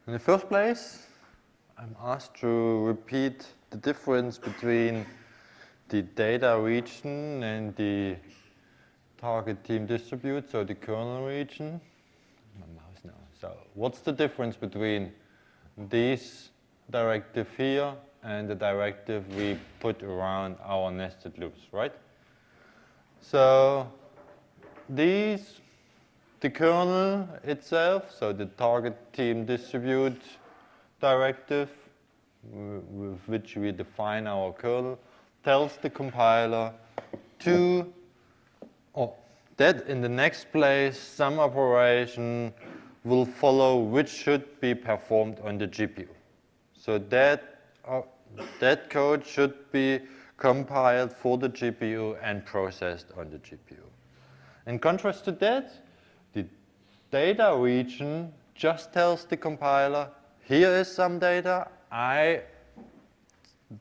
In the first place, I'm asked to repeat the difference between the data region and the target team distribute, so the kernel region. My mouse now. So what's the difference between this directive here and the directive we put around our nested loops, right? So the kernel itself, so the target team distribute directive with which we define our kernel, tells the compiler to, that in the next place some operation will follow which should be performed on the GPU. So that code should be compiled for the GPU and processed on the GPU. In contrast to that, the data region just tells the compiler, here is some data I,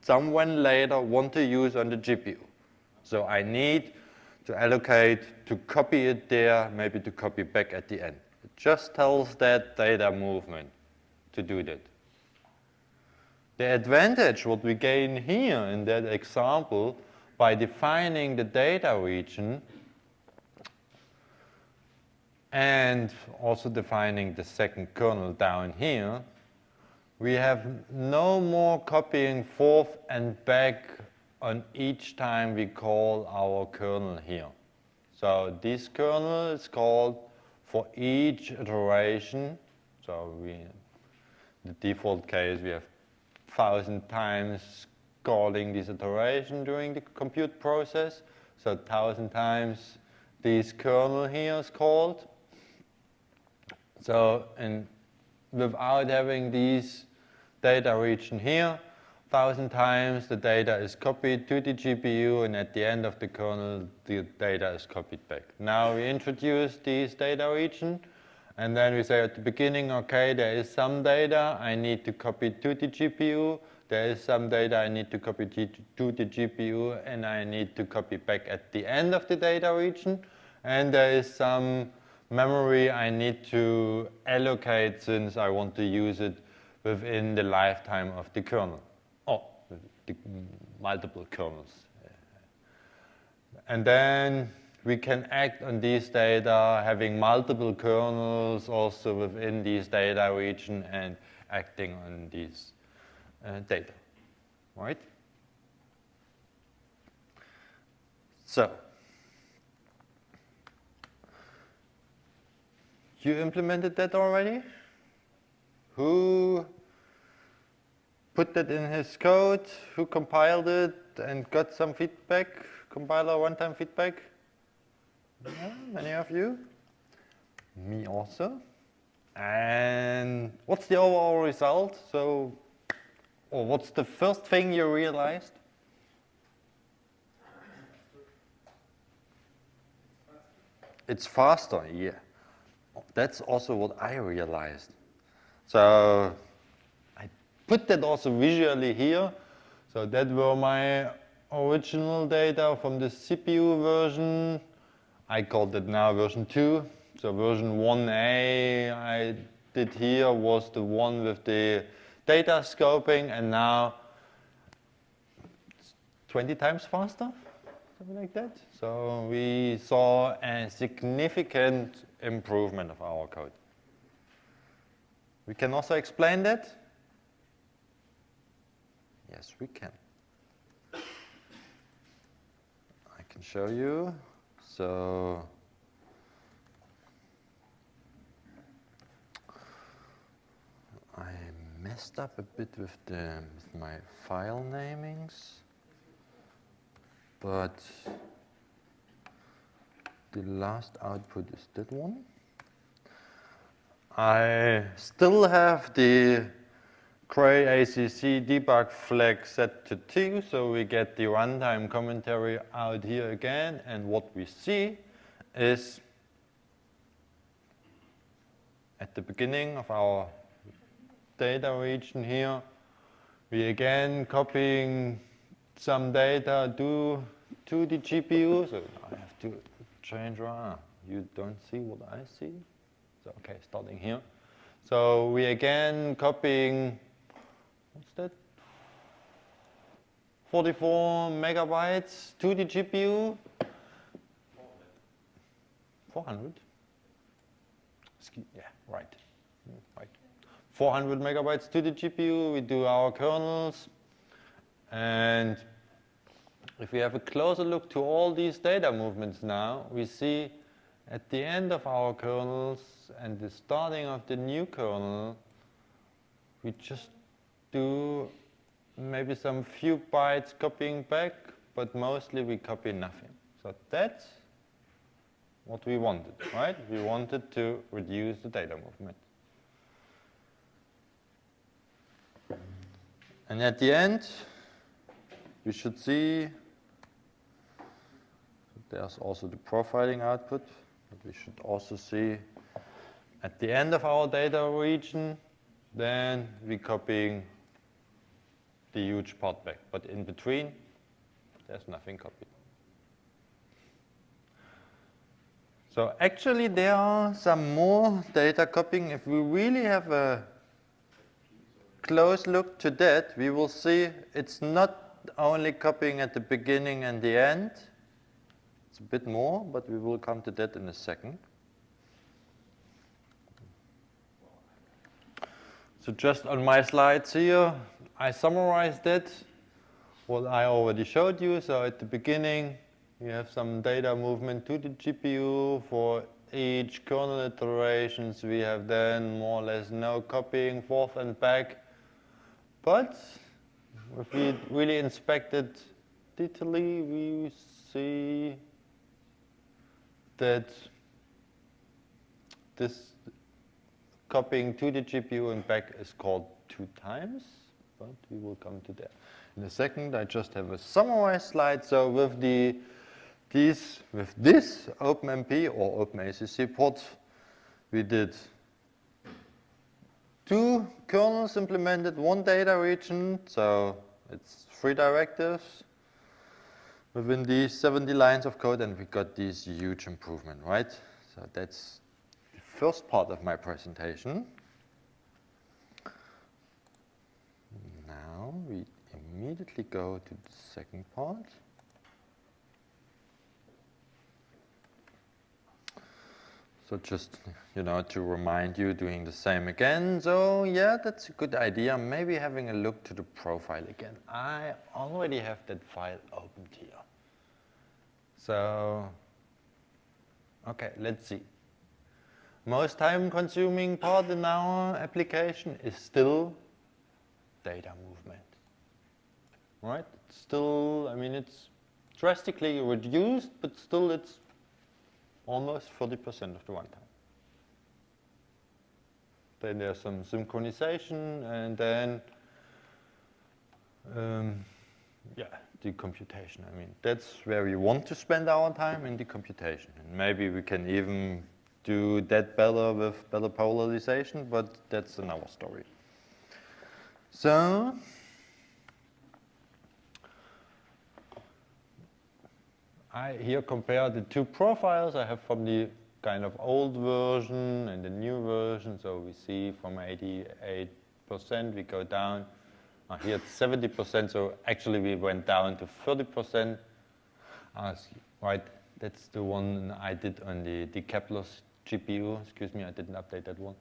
someone later, want to use on the GPU. So I need to allocate to copy it there, maybe to copy back at the end. It just tells that data movement to do that. The advantage what we gain here in that example by defining the data region and also defining the second kernel down here, we have no more copying forth and back on each time we call our kernel here. So this kernel is called for each iteration. So in the default case, we have 1,000 times calling this iteration during the compute process. So 1,000 times this kernel here is called. So without having these data region here, 1,000 times the data is copied to the GPU, and at the end of the kernel, the data is copied back. Now we introduce this data region, and then we say at the beginning, okay, there is some data I need to copy to the GPU, there is some data I need to copy to the GPU, and I need to copy back at the end of the data region, and there is some memory I need to allocate since I want to use it within the lifetime of the kernel. The multiple kernels. And then we can act on these data, having multiple kernels also within these data region and acting on these data, right? So, you implemented that already? Who put that in his code? Who compiled it and got some feedback? Compiler one-time feedback? Yeah, many of you. Me also. And what's the overall result? So, or what's the first thing you realized? It's faster, yeah. That's also what I realized. So I put that also visually here. So that were my original data from the CPU version. I called it now version 2. So version 1A I did here was the one with the data scoping, and now it's 20 times faster, something like that. So we saw a significant improvement of our code. We can also explain that. Yes, we can. I can show you. So I messed up a bit with my file namings, but the last output is that one. I still have the CRAY ACC debug flag set to 2, so we get the runtime commentary out here again, and what we see is at the beginning of our data region here, we again copying some data to the GPU, so I have to change around. You don't see what I see? So, okay, starting here. So we again copying, what's that? 44 megabytes to the GPU. 400? Yeah, right. 400 megabytes to the GPU. We do our kernels. And if we have a closer look to all these data movements now, we see at the end of our kernels and the starting of the new kernel, we just do maybe some few bytes copying back, but mostly we copy nothing. So that's what we wanted, right? We wanted to reduce the data movement. And at the end, we should see there's also the profiling output, but we should also see at the end of our data region, then we're copying the huge part back. But in between, there's nothing copied. So actually, there are some more data copying. If we really have a close look to that, we will see it's not only copying at the beginning and the end. It's a bit more, but we will come to that in a second. So just on my slides here, I summarized it, what I already showed you. So at the beginning, we have some data movement to the GPU. For each kernel iterations, we have then more or less no copying forth and back. But if we really inspect it detailedly, we see that this copying to the GPU and back is called 2 times, but we will come to that in a second. I just have a summarized slide. So with this OpenMP or OpenACC port, we did 2 kernels implemented, 1 data region, so it's 3 directives within these 70 lines of code, and we got this huge improvement, right? So that's the first part of my presentation. Now we immediately go to the second part. So just, to remind you, doing the same again. So yeah, that's a good idea. Maybe having a look to the profile again. I already have that file opened here. So, okay, let's see. Most time-consuming part in our application is still data movement, right? It's still, it's drastically reduced, but still it's almost 30% of the runtime. Then there's some synchronization, and then, the computation. That's where we want to spend our time, in the computation. And maybe we can even do that better with better parallelization, but that's another story. So, I here compare the 2 profiles I have from the kind of old version and the new version. So we see from 88% we go down. Here it's 70%, so actually we went down to 30%. Right, that's the one I did on the Kepler's GPU. Excuse me, I didn't update that one.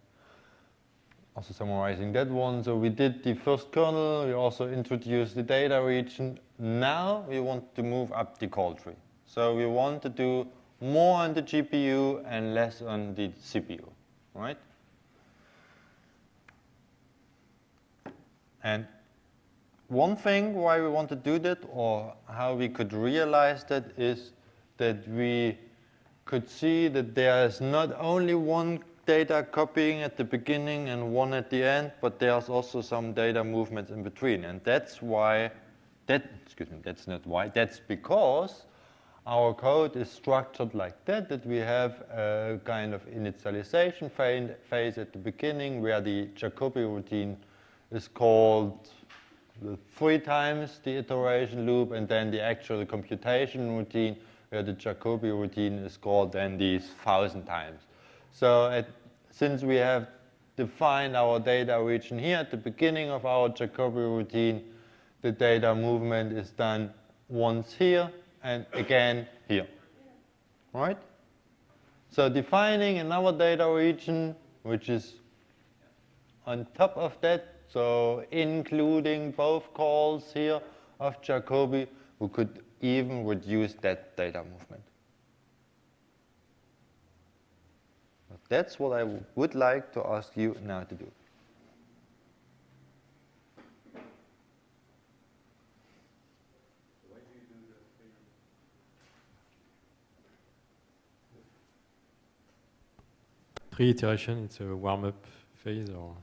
Also summarizing that one. So we did the first kernel. We also introduced the data region. Now we want to move up the call tree. So we want to do more on the GPU and less on the CPU, right? And one thing why we want to do that, or how we could realize that, is that we could see that there is not only one data copying at the beginning and one at the end, but there's also some data movements in between. And that's why, that's because our code is structured like that we have a kind of initialization phase at the beginning where the Jacobi routine is called 3 times the iteration loop, and then the actual computation routine where the Jacobi routine is called then these 1,000 times. So since we have define our data region here at the beginning of our Jacobi routine. The data movement is done once here and again here, right? So defining another data region, which is on top of that, so including both calls here of Jacobi, we could even reduce that data movement. That's what I would like to ask you now to do. Why do you do the pre-iteration? It's a warm-up phase, or?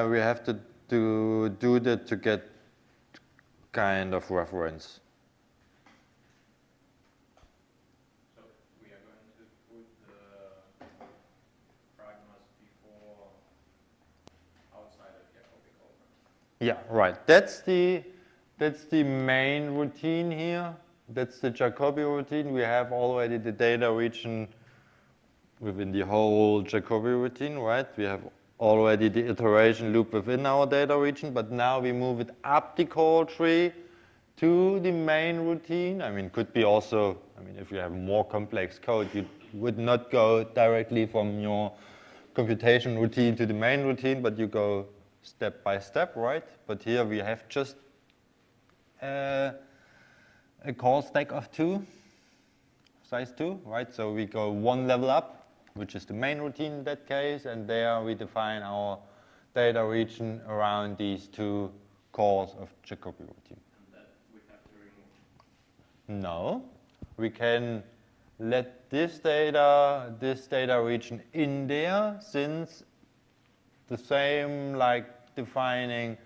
We have to do that to get kind of reference. So we are going to put the pragmas before outside of Jacobi call. Yeah, right. That's the main routine here. That's the Jacobi routine. We have already the data region within the whole Jacobi routine, right? We have already the iteration loop within our data region, but now we move it up the call tree to the main routine. I mean, could be also, I mean, if you have more complex code, you would not go directly from your computation routine to the main routine, but you go step by step, right? But here we have just a call stack of 2, size 2, right? So we go one level up, which is the main routine in that case, and there we define our data region around these 2 calls of Jacobi routine. And that we have to remove? No, we can let this data region in there, since the same like defining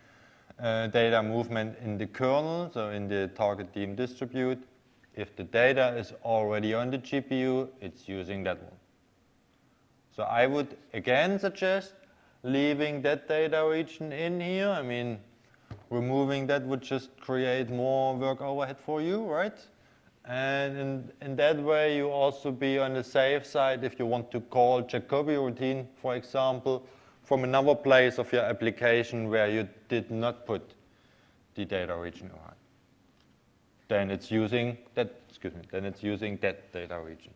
data movement in the kernel, so in the target team distribute. If the data is already on the GPU, it's using that one. So I would again suggest leaving that data region in here. I mean, removing that would just create more work overhead for you, right? And in that way, you also be on the safe side if you want to call Jacobi routine, for example, from another place of your application where you did not put the data region around. Then it's using that, then it's using that data region.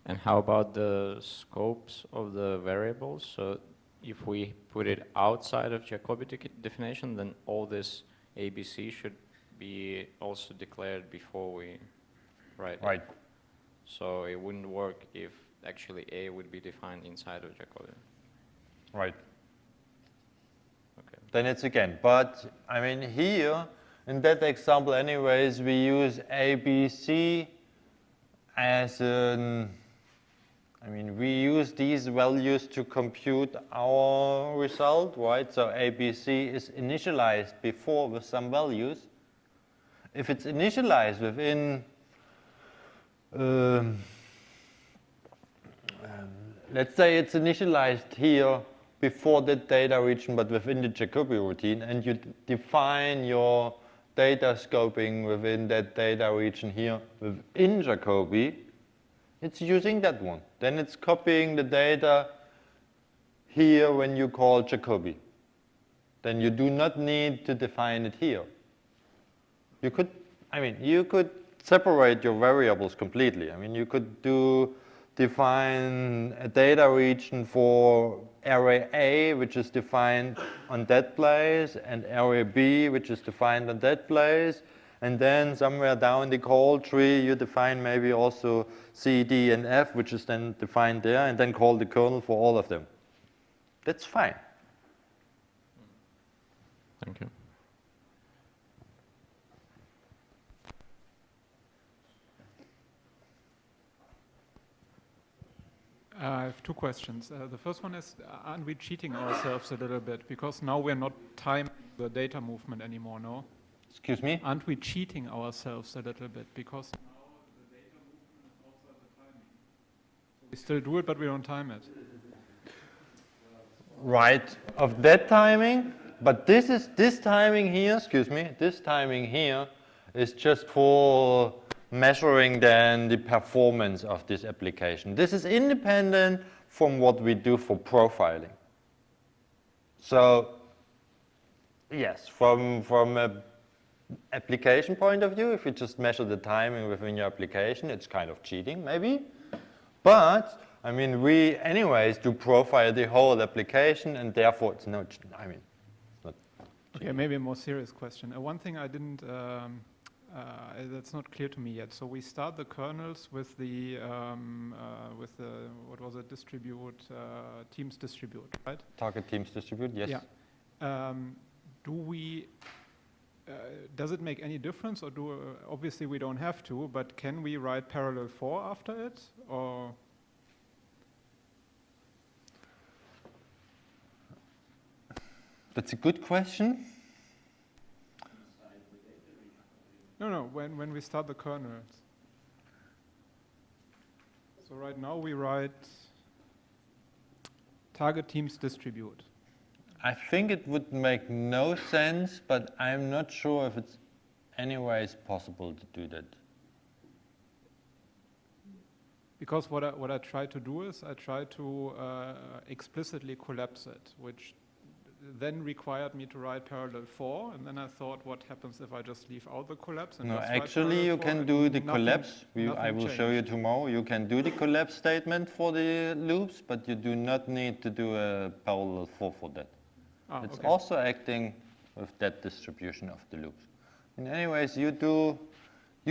And how about the scopes of the variables? So if we put it outside of Jacobi definition, then all this ABC should be also declared before we write it. Right. So it wouldn't work if actually A would be defined inside of Jacobi. Right. Okay. Then it's again. But I mean, here in that example, anyways, we use ABC as an. I mean, we use these values to compute our result, right? So ABC is initialized before with some values. If it's initialized within, let's say it's initialized here before the data region, but within the Jacobi routine, and you define your data scoping within that data region here within Jacobi, it's using that one. Then it's copying the data here when you call Jacobi. Then you do not need to define it here. You could, I mean, you could separate your variables completely. I mean, you could define a data region for array A, which is defined on that place, and array B, which is defined on that place. And then somewhere down the call tree, you define maybe also C, D, and F, which is then defined there, and then call the kernel for all of them. That's fine. Thank you. I have 2 questions. The first one is, aren't we cheating ourselves a little bit? Because now we're not timing the data movement anymore, no? Excuse me? Aren't we cheating ourselves a little bit? Because now the data movement is outside the timing. So we still do it, but we don't time it. Right, of that timing, but this timing here, excuse me, this timing here is just for measuring then the performance of this application. This is independent from what we do for profiling. So yes, from an application point of view, if you just measure the timing within your application, it's kind of cheating, maybe. But I mean, we anyways do profile the whole application, and therefore it's not. I mean, it's not. Okay, maybe a more serious question. One thing I didn't. That's not clear to me yet. So we start the kernels with the what was it? Distribute teams distribute, right? Target teams distribute. Yes. Yeah. Do we? Does it make any difference, or do obviously we don't have to? But can we write parallel 4 after it, or? That's a good question. No, when we start the kernels. So right now we write target teams distribute. I think it would make no sense, but I'm not sure if it's anyways possible to do that. Because what I try to do is I try to explicitly collapse it, which then required me to write parallel 4, and then I thought, what happens if I just leave out the collapse? And No, just write actually you parallel 4 can do and the nothing- collapse. I nothing will show you changed. tomorrow. You can do the collapse statement for the loops, but you do not need to do a parallel 4 for that. It's okay. also acting with that distribution of the loops. And anyways, you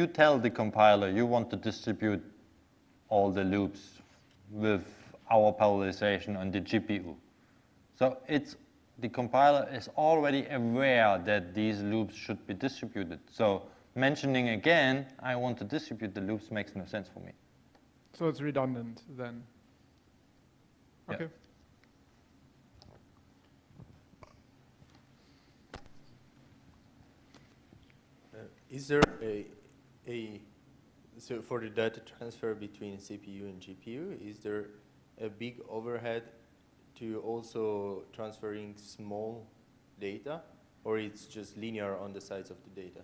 tell the compiler you want to distribute all the loops with our parallelization on the GPU. So the compiler is already aware that these loops should be distributed. So mentioning again, I want to distribute the loops makes no sense for me. So it's redundant then. Yeah. Okay. Is there so for the data transfer between CPU and GPU, is there a big overhead to also transferring small data, or it's just linear on the sides of the data?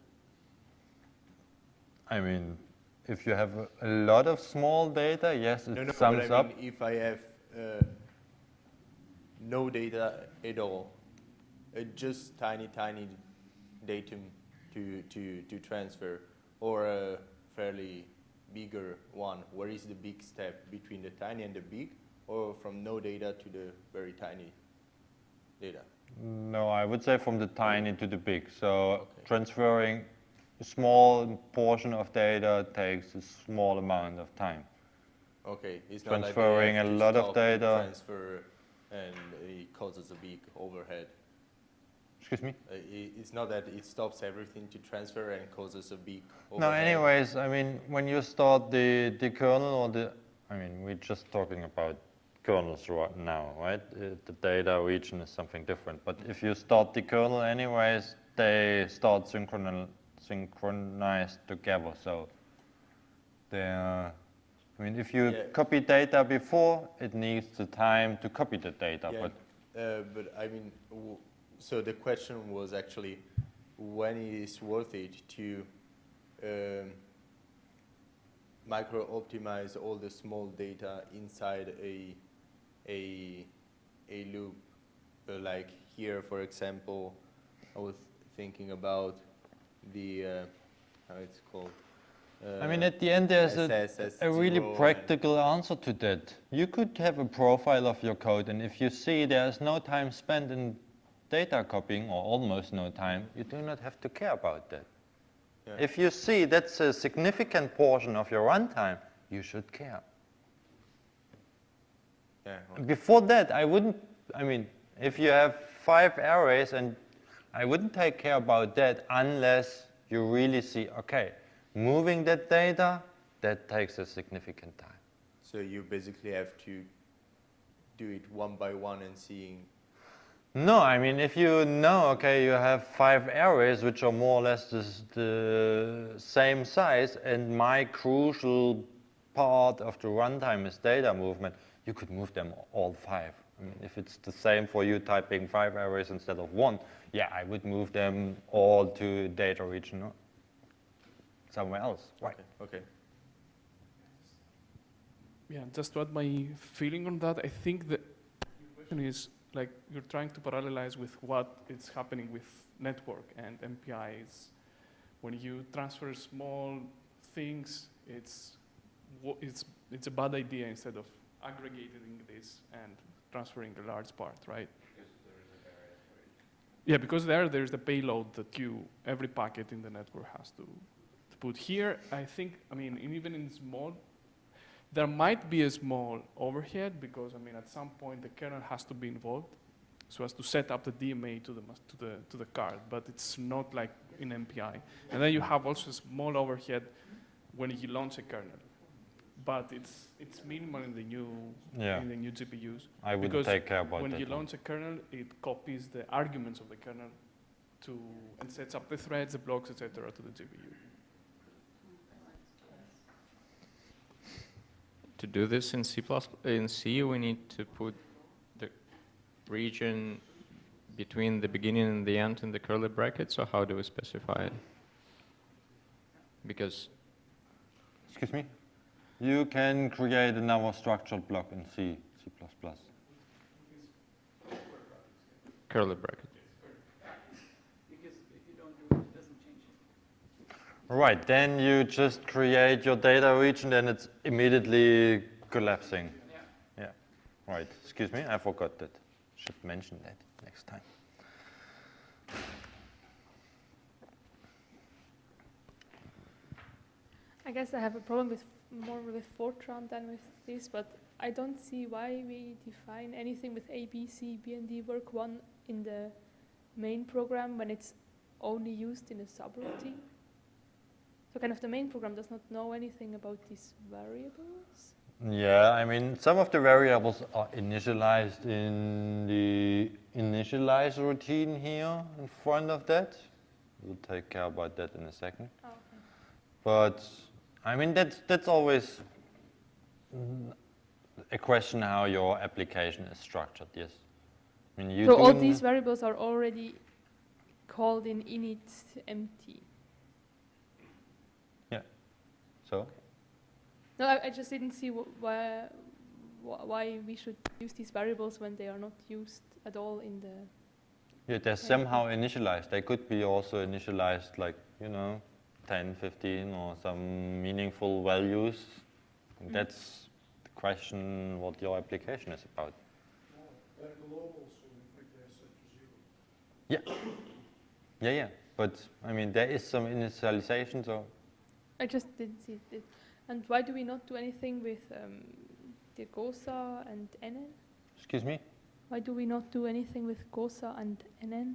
I mean, if you have a lot of small data, yes, it No, sums but I up. mean, if I have no data at all, just tiny datum to transfer, or a fairly bigger one, where is the big step between the tiny and the big, or from no data to the very tiny data? No, I would say from the tiny to the big. So Okay. transferring a small portion of data takes a small amount of time. Okay, it's not like Transferring they have a to lot of stop the data. transfer and it causes a big overhead. Excuse me? It's not that it stops everything to transfer and causes a big No, overhead. anyways, I mean, when you start the kernel or I mean, we're just talking about kernels right now, right? The data region is something different. But if you start the kernel anyways, they start synchronized together. So I mean, if you copy data before, it needs the time to copy the data. Yeah, but I mean, so the question was actually when it is worth it to micro-optimize all the small data inside a loop. Like here, for example, I was thinking about the, how it's called? I mean, at the end, there's a really SS0 practical answer to that. You could have a profile of your code, and if you see there's no time spent in data copying, or almost no time, you do not have to care about that. Yeah. If you see that's a significant portion of your runtime, you should care. Yeah, okay. Before that, I mean, if you have 5 arrays, and I wouldn't take care about that unless you really see, okay, moving that data, that takes a significant time. So you basically have to do it one by one and seeing. No, I mean, if you know, okay, you have 5 arrays which are more or less the same size, and my crucial part of the runtime is data movement, you could move them all 5. I mean, if it's the same for you typing 5 arrays instead of 1, yeah, I would move them all to data region. No? somewhere else. Right. Okay. Yeah, just what my feeling on that, I think the question is like you're trying to parallelize with what is happening with network and MPIs. When you transfer small things, it's a bad idea instead of aggregating this and transferring a large part, right? Because there is a barrier for it. Yeah, because there's the payload that every packet in the network has to put here. I think, I mean, even in small, there might be a small overhead because, I mean, at some point the kernel has to be involved so as to set up the DMA to the card, but it's not like in MPI. And then you have also a small overhead when you launch a kernel, but it's minimal in the new GPUs. I would because take care about when that you one. launch a kernel, it copies the arguments of the kernel and sets up the threads, the blocks, etc. to the GPU. To do this in C, we need to put the region between the beginning and the end in the curly brackets, or how do we specify it? Because... Excuse me? You can create another structured block in C++. Curly bracket. Because if you don't do it, it doesn't change it. Right, then you just create your data region and it's immediately collapsing. Yeah. Yeah, right. Excuse me, I forgot that. Should mention that next time. I guess I have a problem more with Fortran than with this, but I don't see why we define anything with A, B, C, B, and D work 1 in the main program when it's only used in a subroutine. So kind of the main program does not know anything about these variables. Yeah, I mean, some of the variables are initialized in the initialize routine here in front of that. We'll take care about that in a second. Oh, okay. But I mean, that's always a question how your application is structured. Yes. I mean, So all these variables are already called in init empty. Yeah. So. No, I just didn't see why we should use these variables when they are not used at all in the... Yeah, they're somehow initialized. They could be also initialized like, 10, 15 or some meaningful values. And that's the question what your application is about. They're global, so in fact they're set to 0. Yeah. Yeah. But I mean, there is some initialization, so... I just didn't see it. And why do we not do anything with the GOSA and NN? Excuse me? Why do we not do anything with GOSA and NN?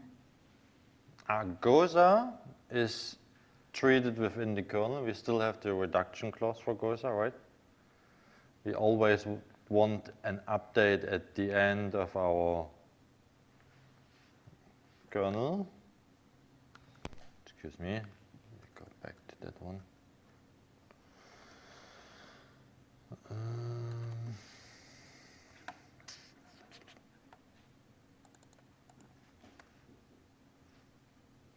GOSA is treated within the kernel. We still have the reduction clause for GOSA, right? We always want an update at the end of our kernel. Excuse me, let me go back to that one.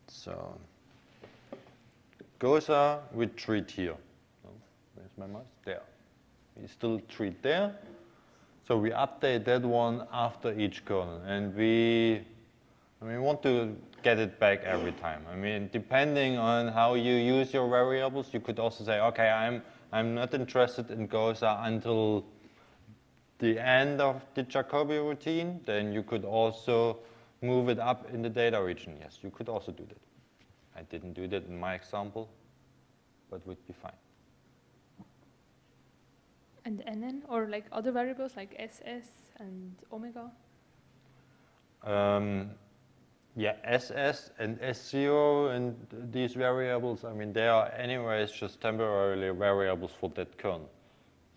So, GOSA we treat here. Oh, where's my mouse? There. We still treat there. So we update that one after each kernel. And we want to get it back every time. I mean, depending on how you use your variables, you could also say, okay, I'm not interested in GOSA until the end of the Jacobi routine. Then you could also move it up in the data region. Yes, you could also do that. I didn't do that in my example, but would be fine. And NN, or like other variables like SS and omega? Yeah, SS and S0 and these variables, I mean, they are anyways just temporarily variables for that kernel.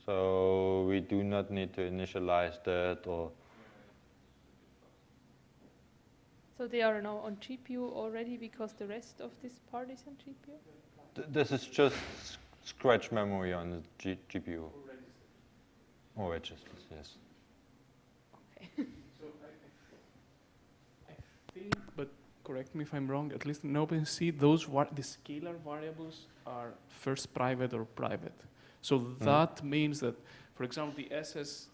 So we do not need to initialize that or... So they are now on GPU already because the rest of this part is on GPU? This is just scratch memory on the GPU. Or registers, yes. Okay. So I think, but correct me if I'm wrong, at least in OpenACC, the scalar variables are first private or private. So that means that, for example, the SS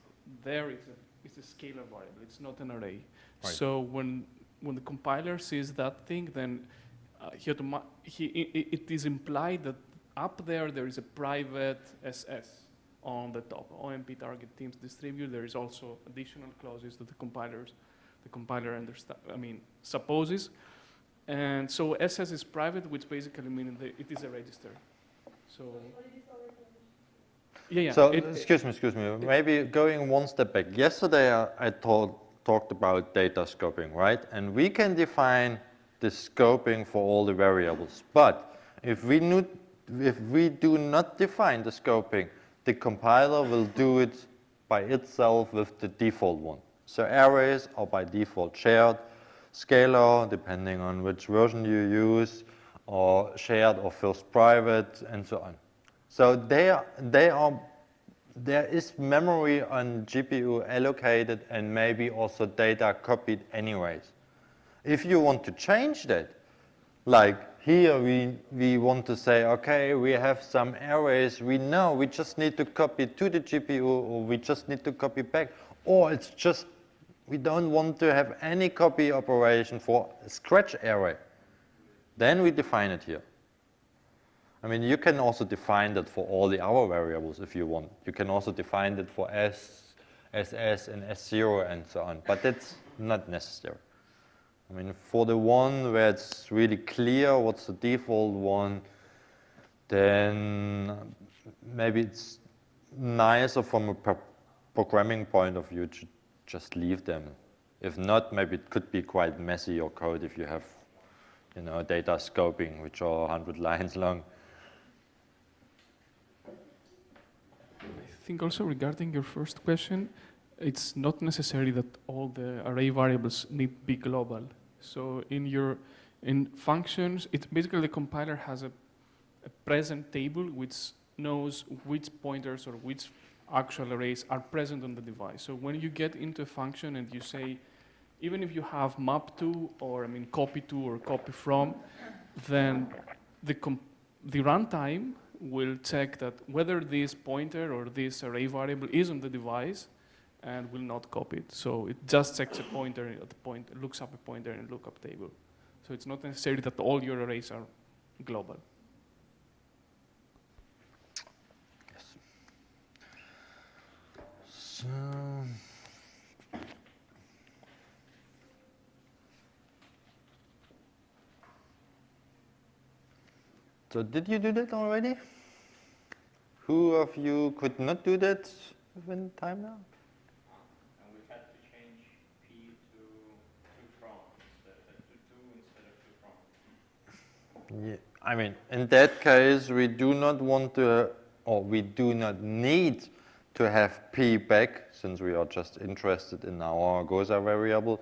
there is a scalar variable. It's not an array. Right. So when the compiler sees that thing, then it is implied that up there is a private SS on the top. OMP target teams distribute. There is also additional clauses that the compiler supposes. And so SS is private, which basically means that it is a register. So yeah. So excuse me. Maybe going one step back. Yesterday I talked about data scoping, right? And we can define the scoping for all the variables. But if we do not define the scoping, the compiler will do it by itself with the default one. So arrays are by default shared, scalar, depending on which version you use, or shared or first private, and so on. So there is memory on GPU allocated and maybe also data copied anyways. If you want to change that, like here we want to say, okay, we have some arrays, we know we just need to copy to the GPU, or we just need to copy back, or it's just we don't want to have any copy operation for a scratch array. Then we define it here. I mean, you can also define that for all the other variables if you want. You can also define that for S, SS, and S0 and so on, but that's not necessary. I mean, for the one where it's really clear what's the default one, then maybe it's nicer from a programming point of view to just leave them. If not, maybe it could be quite messy, your code, if you have, data scoping, which are 100 lines long. I think also regarding your first question, it's not necessary that all the array variables need to be global. So in functions, it's basically the compiler has a present table which knows which pointers or which actual arrays are present on the device. So when you get into a function and you say, even if you have map to, or copy to or copy from, then the runtime will check that whether this pointer or this array variable is on the device and will not copy it. So it just checks a pointer at the point, looks up a pointer in a lookup table. So it's not necessary that all your arrays are global. Yes. So did you do that already? Who of you could not do that within time now? And we had to change P to from instead of to. Yeah, I mean, in that case, we do not want to, or we do not need to have P back, since we are just interested in our Goza variable.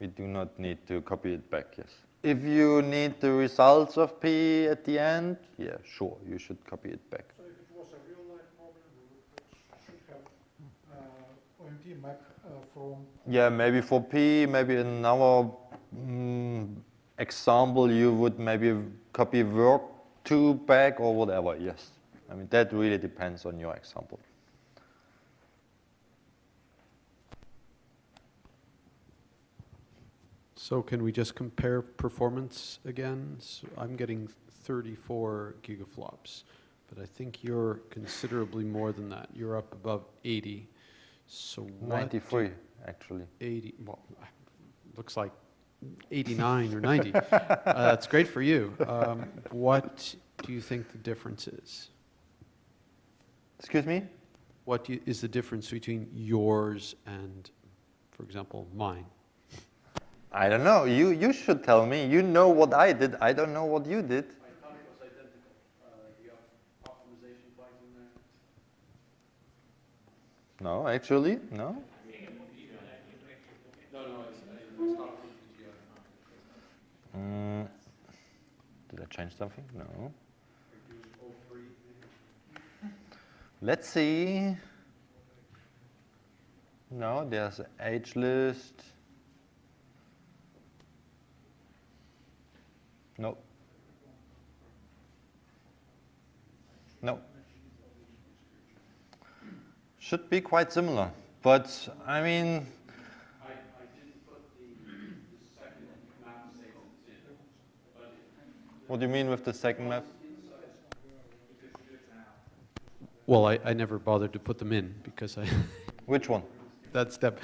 We do not need to copy it back, yes. If you need the results of P at the end, yeah, sure, you should copy it back. So if it was a real-life problem, we should have OMT map from... Yeah, maybe for P, maybe in another example, you would maybe copy work2 back or whatever, yes. I mean, that really depends on your example. So can we just compare performance again? So I'm getting 34 gigaflops, but I think you're considerably more than that. You're up above 80. So 93, actually. 80, well, looks like 89 or 90. That's great for you. What do you think the difference is? Excuse me? What is the difference between yours and, for example, mine? I don't know. You should tell me. You know what I did. I don't know what you did. I thought it was identical. You have optimization flags in there. No, actually, no. Did I change something? No. Let's see. No, there's an age list. No. No. Should be quite similar, but I mean. I didn't put the second map statements in, but What do you mean with the second map? Well, I never bothered to put them in because I. Which one? That step.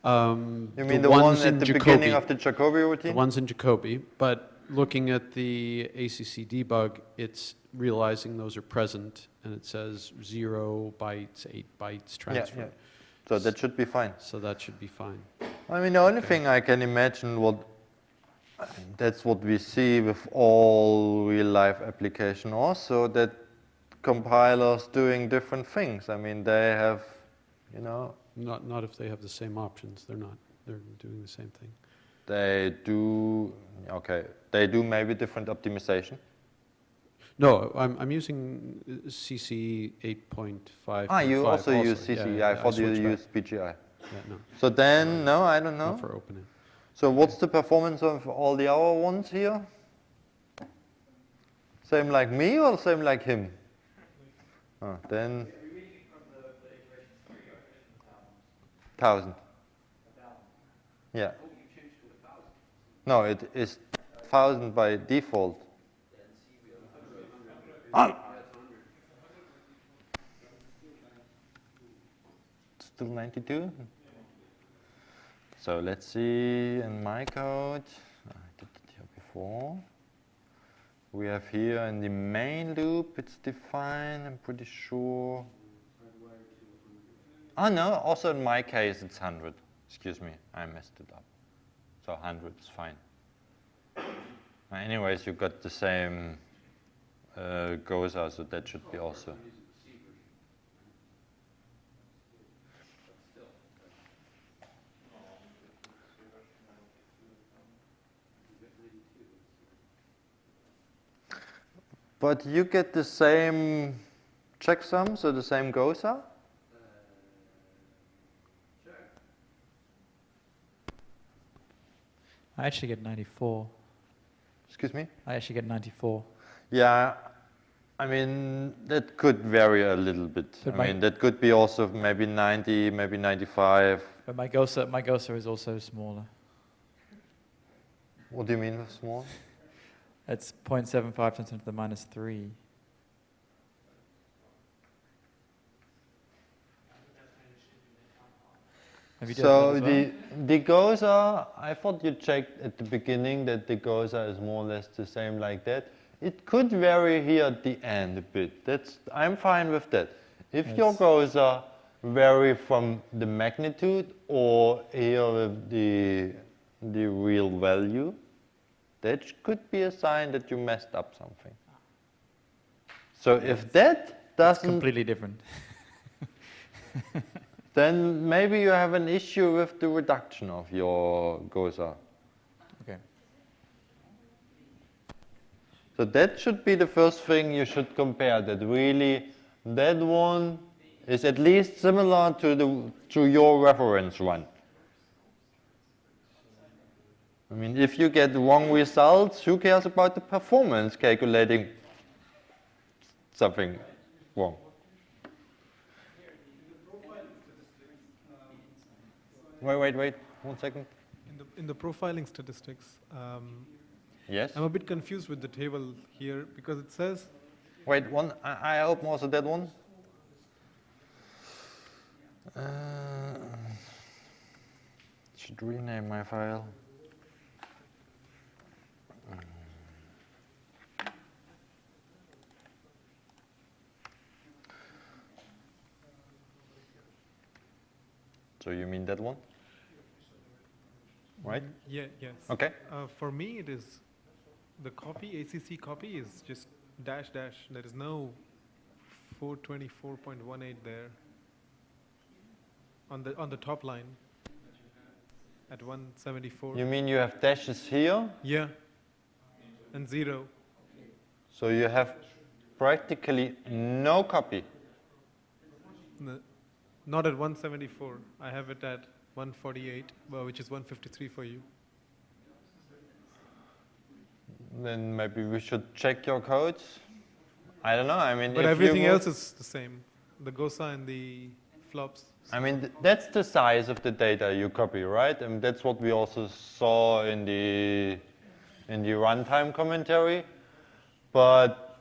You mean the one at the beginning of the Jacobi routine? The ones in Jacobi, but looking at the ACC debug, it's realizing those are present, and it says 0 bytes, 8 bytes transfer. Yeah. So that should be fine. So that should be fine. I mean, the only thing I can imagine that's what we see with all real-life application also, that compilers doing different things. I mean, they have, you know. Not if they have the same options. They're not. They're doing the same thing. They do, okay. They do maybe different optimization. No, I'm using CC 8.5. Ah, you also use CC. Yeah, I thought you switched back. used BGI. Yeah, no. So then, no, I don't know. Not for OpenACC. So what's the performance of all the other ones here? Same like me or same like him? Oh, then 1,000. Yeah. No, it is 1,000 by default. Ah. Still 92. So let's see in my code. I did it here before. We have here in the main loop, it's defined, I'm pretty sure. Oh no, also in my case it's 100. Excuse me, I messed it up. So 100 is fine. Anyways, you got the same GOSA, so that should be also. But you get the same checksum, so the same GOSA? I actually get 94. Excuse me? I actually get 94. Yeah, I mean, that could vary a little bit. But I mean, that could be also maybe 90, maybe 95. But my GOSA is also smaller. What do you mean with small? It's 0.75 10 to the minus 3. Have you done So that as well? the GOSA, I thought you checked at the beginning that the GOSA is more or less the same like that. It could vary here at the end a bit. I'm fine with that. If your GOSA vary from the magnitude or here with the real value, that could be a sign that you messed up something. So if that doesn't... It's completely different. Then maybe you have an issue with the reduction of your GOSA. Okay. So that should be the first thing you should compare, that really that one is at least similar to your reference run. I mean, if you get wrong results, who cares about the performance calculating something wrong? Wait, 1 second. In the profiling statistics, Yes? I'm a bit confused with the table here because it says... Wait, I open also that one. Should rename my file. So you mean that one? Right? Yeah, yes. Okay. For me, it is the copy, ACC copy is just dash dash. There is no 424.18 there on the top line at 174. You mean you have dashes here? Yeah, and 0. So you have practically no copy. Not at 174. I have it at 148, well, which is 153 for you. then maybe we should check your codes. I don't know. I mean, But if everything you else is the same. The GOSA and the flops. I mean, that's the size of the data you copy, right? And that's what we also saw in the runtime commentary. But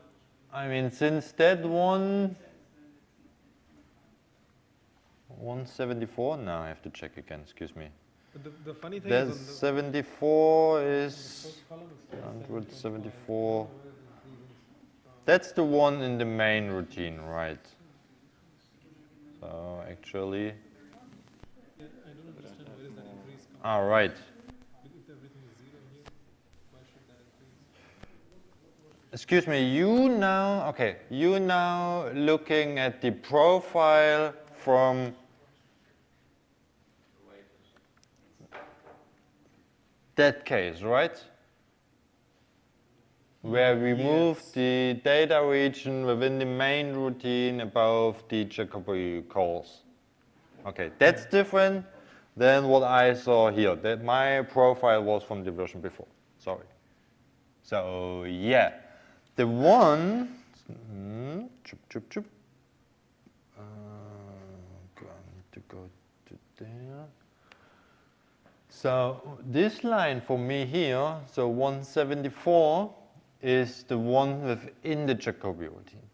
I mean, since that 174. Now I have to check again. Excuse me. But the funny thing There's is on the 74 is first column is 174. That's the one in the main routine, right? So actually, I don't understand where is that increase coming all right. from. If everything is 0 here, why should that increase? Excuse me, you now looking at the profile from that case, right? Where we moved the data region within the main routine above the Jacobi calls. Okay, that's different than what I saw here. That my profile was from the version before. Sorry. So yeah, the one. Go, I need to go to there. So this line for me here, so 174, is the one within the Jacobi routine.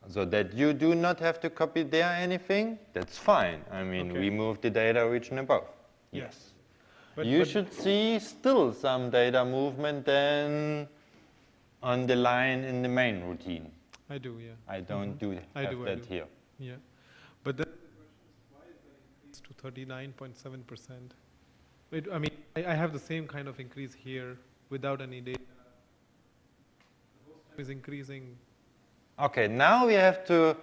So that you do not have to copy there anything, that's fine. I mean, we move the data region above. Yes. But you should see still some data movement then on the line in the main routine. I do, yeah. I don't have that here. Yeah. But then why is that increase to 39.7%? I mean, I have the same kind of increase here without any data. The host time is increasing. Okay, now we have to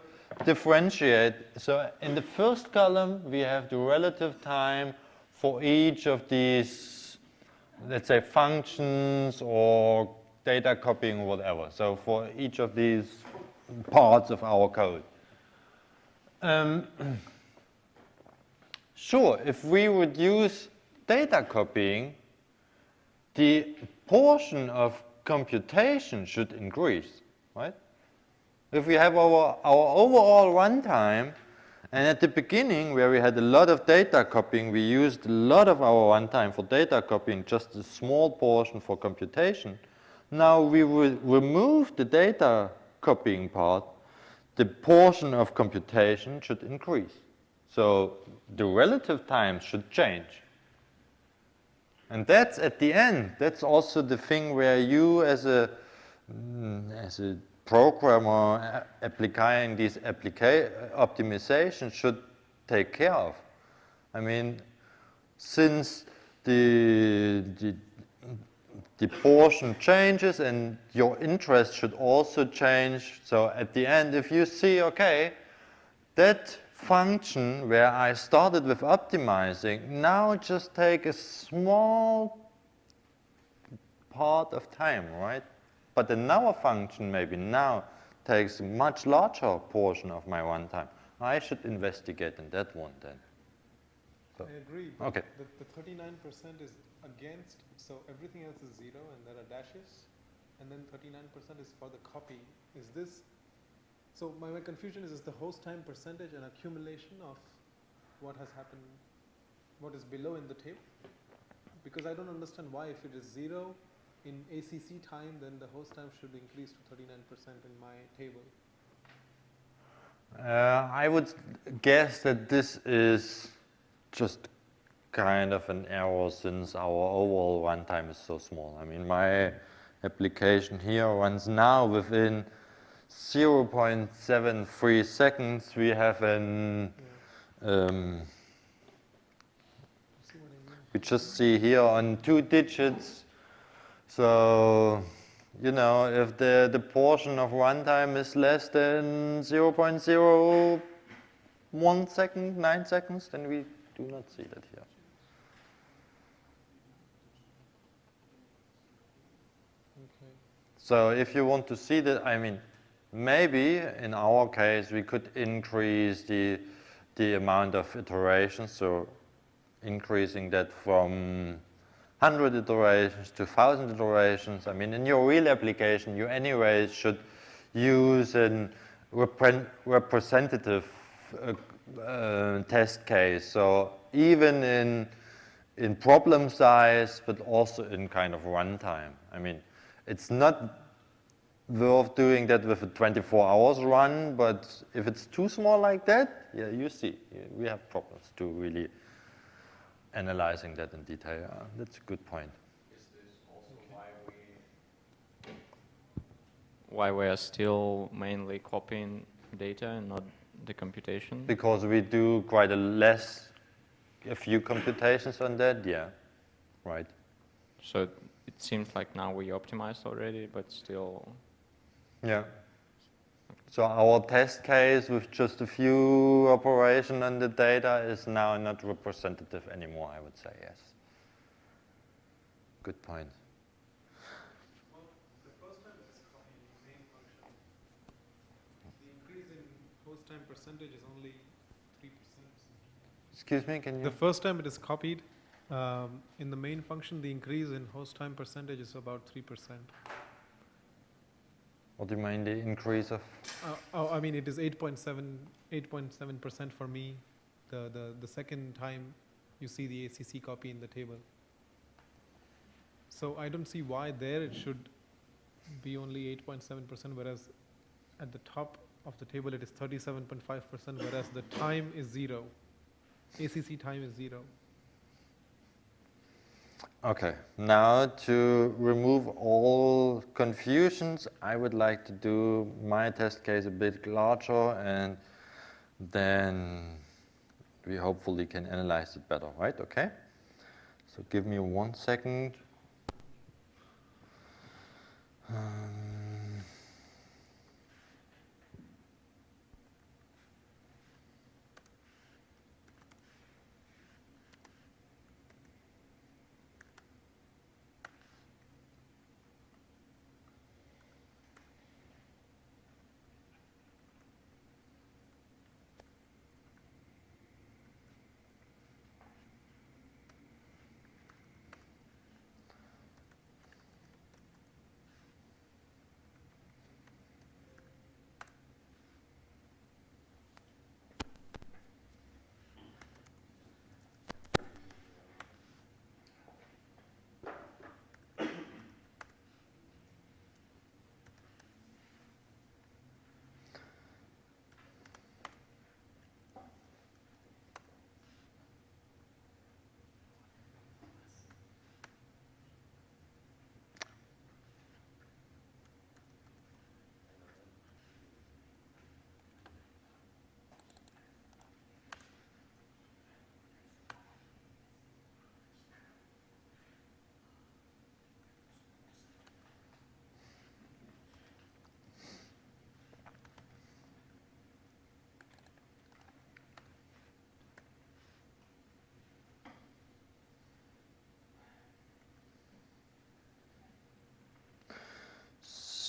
differentiate. So in the first column, we have the relative time for each of these, let's say, functions or data copying or whatever. So for each of these parts of our code. Sure, if we would use data copying, the portion of computation should increase, right? If we have our overall runtime, and at the beginning where we had a lot of data copying, we used a lot of our runtime for data copying, just a small portion for computation. Now we will remove the data copying part, the portion of computation should increase. So the relative time should change. And that's at the end. That's also the thing where you as a programmer applying these optimizations should take care of. I mean, since the portion changes and your interest should also change. So at the end, if you see, okay, that function where I started with optimizing, now just take a small part of time, right? But another function maybe now takes a much larger portion of my runtime. I should investigate in that one then. So, I agree. Okay. The 39% is against, so everything else is 0 and there are dashes, and then 39% is for the copy. Is this, so my confusion is the host time percentage an accumulation of what has happened, what is below in the table? Because I don't understand why if it is 0 in ACC time, then the host time should increase to 39% in my table. I would guess that this is just kind of an error since our overall runtime is so small. I mean, my application here runs now within 0.73 seconds. We have an, we just see here on 2 digits. So, you know, if the portion of runtime is less than 0.01 second, 9 seconds, then we do not see that here. Okay. So if you want to see that, I mean, maybe in our case we could increase the amount of iterations, so increasing that from 100 iterations to 1,000 iterations. I mean, in your real application, you anyways should use a representative test case. So even in problem size, but also in kind of runtime. I mean, it's not worth doing that with a 24 hours run, but if it's too small like that, yeah, you see, we have problems to really analyzing that in detail. That's a good point. Is this also why we are still mainly copying data and not the computation? Because we do quite a few computations on that, yeah, right. So it seems like now we optimized already, but still. Yeah. So our test case with just a few operations on the data is now not representative anymore, I would say, yes. Good point. Well, the first time it is copying the main function, the increase in host time percentage is only 3%. Excuse me, can you? The first time it is copied, in the main function, the increase in host time percentage is about 3%. What do you mean, the increase of? I mean, it is 8.7% for me. The second time you see the ACC copy in the table. So I don't see why there it should be only 8.7%, whereas at the top of the table it is 37.5%, whereas the time is 0. ACC time is 0. Okay, now to remove all confusions, I would like to do my test case a bit larger, and then we hopefully can analyze it better, right? Okay? So give me 1 second.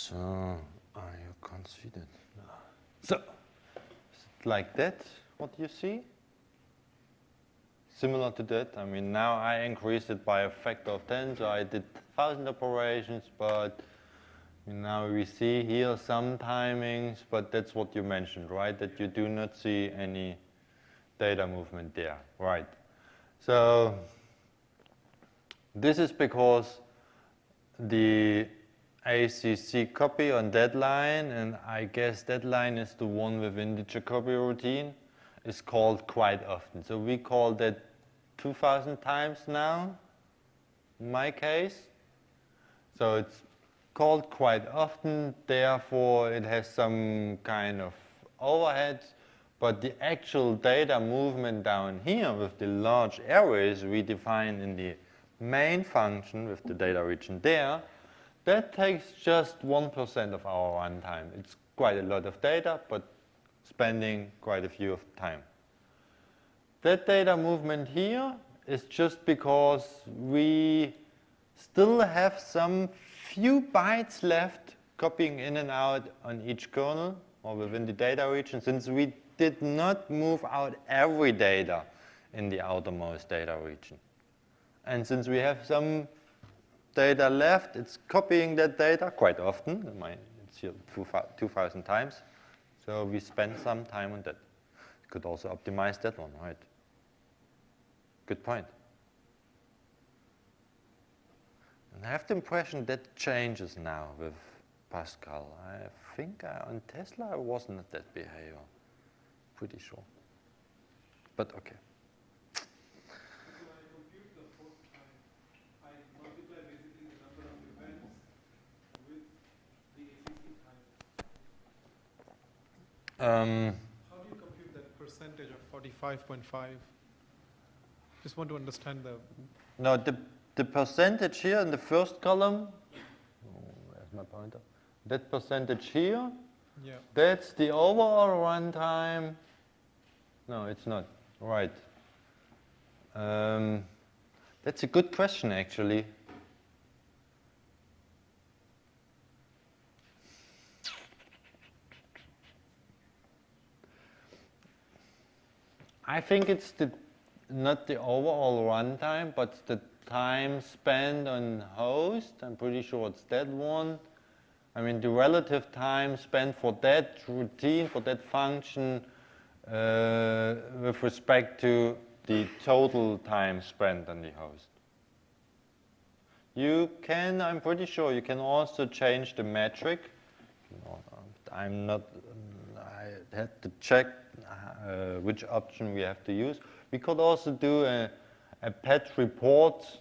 So, are you confident? So, is it like that, what you see? Similar to that, I mean, now I increased it by a factor of 10, so I did 1,000 operations, but now we see here some timings, but that's what you mentioned, right? That you do not see any data movement there, right? So, this is because the ACC copy on deadline, and I guess deadline is the one within the Jacobi routine, is called quite often. So we call that 2,000 times now, in my case. So it's called quite often, therefore it has some kind of overhead, but the actual data movement down here with the large arrays we define in the main function with the data region there, that takes just 1% of our runtime. It's quite a lot of data, but spending quite a few of time. That data movement here is just because we still have some few bytes left copying in and out on each kernel or within the data region, since we did not move out every data in the outermost data region. And since we have some data left, it's copying that data quite often. It's here 2,000 times. So we spend some time on that. You could also optimize that one, right? Good point. And I have the impression that changes now with Pascal. I think on Tesla it wasn't that behavior. Pretty sure. But okay. So when I compute the host time, I multiply basically the number of events with the ACC time. How do you compute that percentage of 45.5? Just want to understand the... No, the percentage here in the first column, where's my pointer? That percentage here, that's the overall runtime. No, it's not. Right. That's a good question, actually. I think it's not the overall runtime, but the time spent on host. I'm pretty sure it's that one. I mean, the relative time spent for that routine, for that function, with respect to the total time spent on the host. You can, I'm pretty sure, you can also change the metric. I'm not, I had to check which option we have to use. We could also do a pet report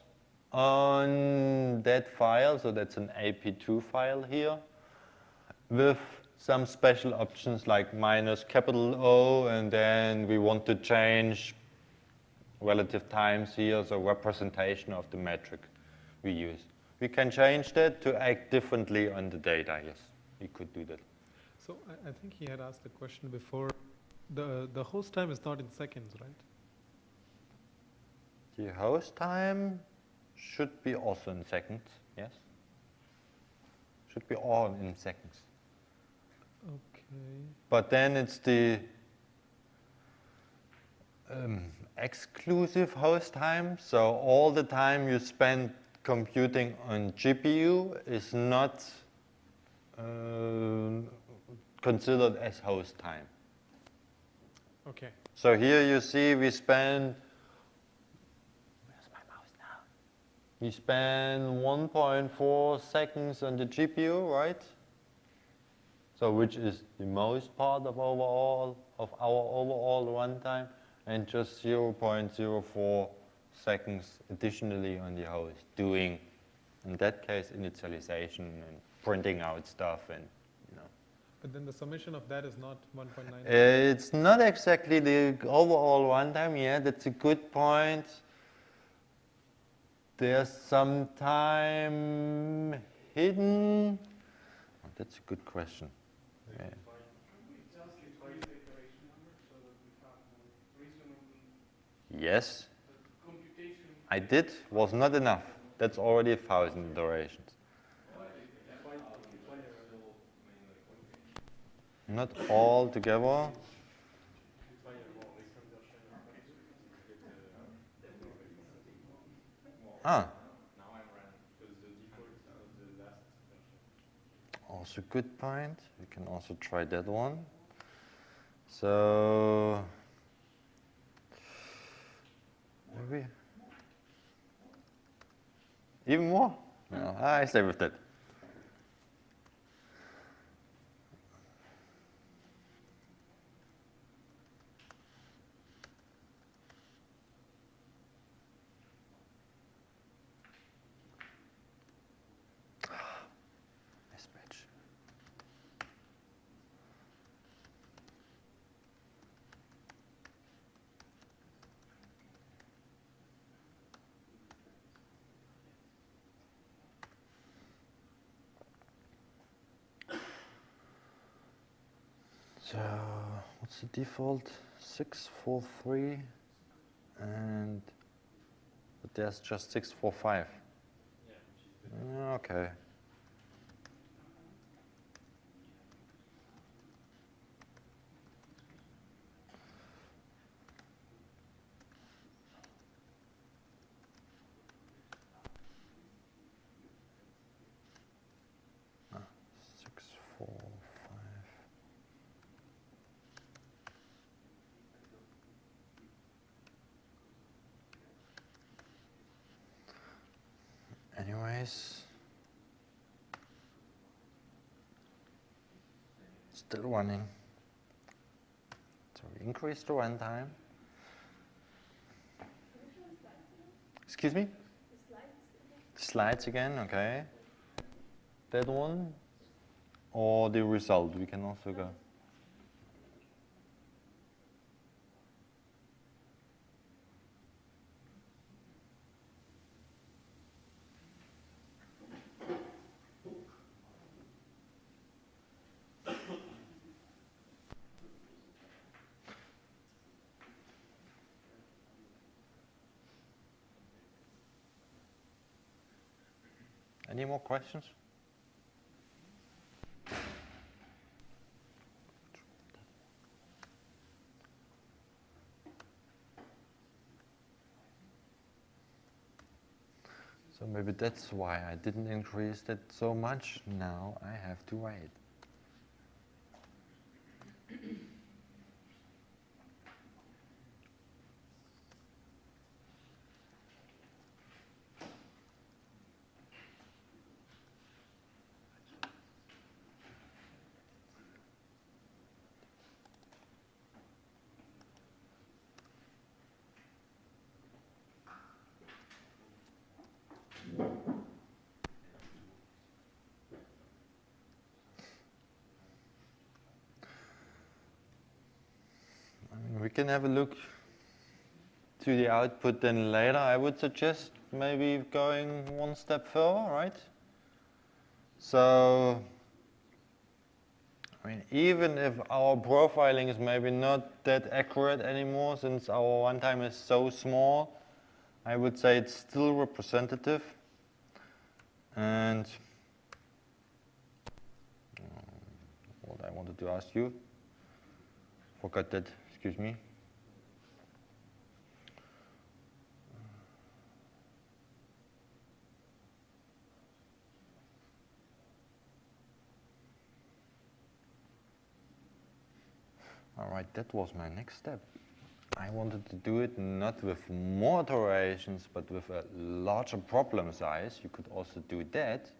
on that file, so that's an AP2 file here, with some special options like -O, and then we want to change relative times here, so representation of the metric we use. We can change that to act differently on the data, yes, we could do that. So I think he had asked the question before. The host time is not in seconds, right? The host time should be also in seconds, yes. Should be all in seconds. Okay. But then it's the exclusive host time, so all the time you spend computing on GPU is not considered as host time. Okay. So here you see we spend, where's my mouse now? We spend 1.4 seconds on the GPU, right? So which is the most part of our overall runtime, and just 0.04 seconds additionally on the host, doing, in that case, initialization and printing out stuff, and you know. But then the summation of that is not 1.9. It's not exactly the overall runtime. Yeah, that's a good point. There's some time hidden. Oh, that's a good question. Yeah. Yes, I did. Was not enough. That's already 1,000 iterations. Not all together. Ah. Also good point. You can also try that one. So maybe even more? No, I stay with that. Nice match. So what's the default? 643, and but there's just 645. Okay. still running. So we increase the runtime. Excuse me? Slides again, okay. That one? Or the result, we can also go. Any more questions? So maybe that's why I didn't increase that so much. Now I have to wait. We can have a look to the output then later. I would suggest maybe going one step further, right? So, I mean, even if our profiling is maybe not that accurate anymore, since our runtime is so small, I would say it's still representative. And what I wanted to ask you, forgot that, excuse me. All right, that was my next step. I wanted to do it not with more iterations, but with a larger problem size. You could also do that.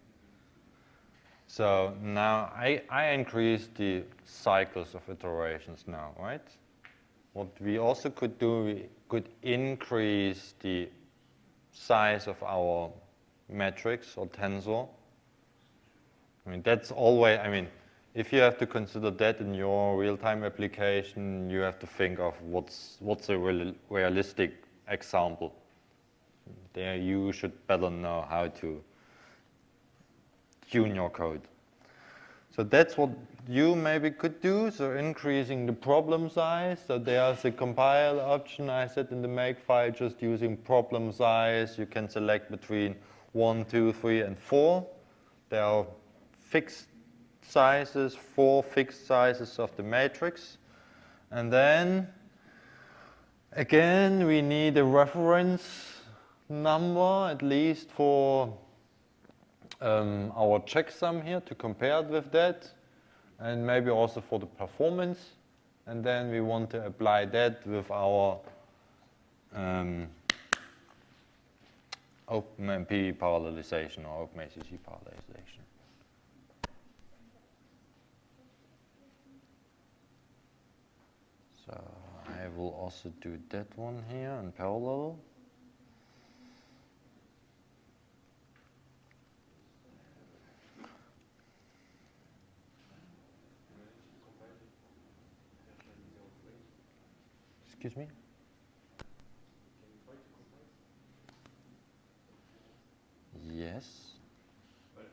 So now I increased the cycles of iterations now, right? What we also could do, we could increase the size of our matrix or tensor. I mean, that's always, I mean, if you have to consider that in your real-time application, you have to think of what's a realistic example. There you should better know how to tune your code. So that's what you maybe could do, so increasing the problem size. So there's a compile option I set in the makefile, just using problem size. You can select between 1, 2, 3, and 4. There are fixed sizes, 4 fixed sizes of the matrix. And then, again, we need a reference number, at least for our checksum here, to compare it with that, and maybe also for the performance. And then we want to apply that with our OpenMP parallelization or OpenACC parallelization. So I will also do that one here in parallel. Excuse me? Yes. But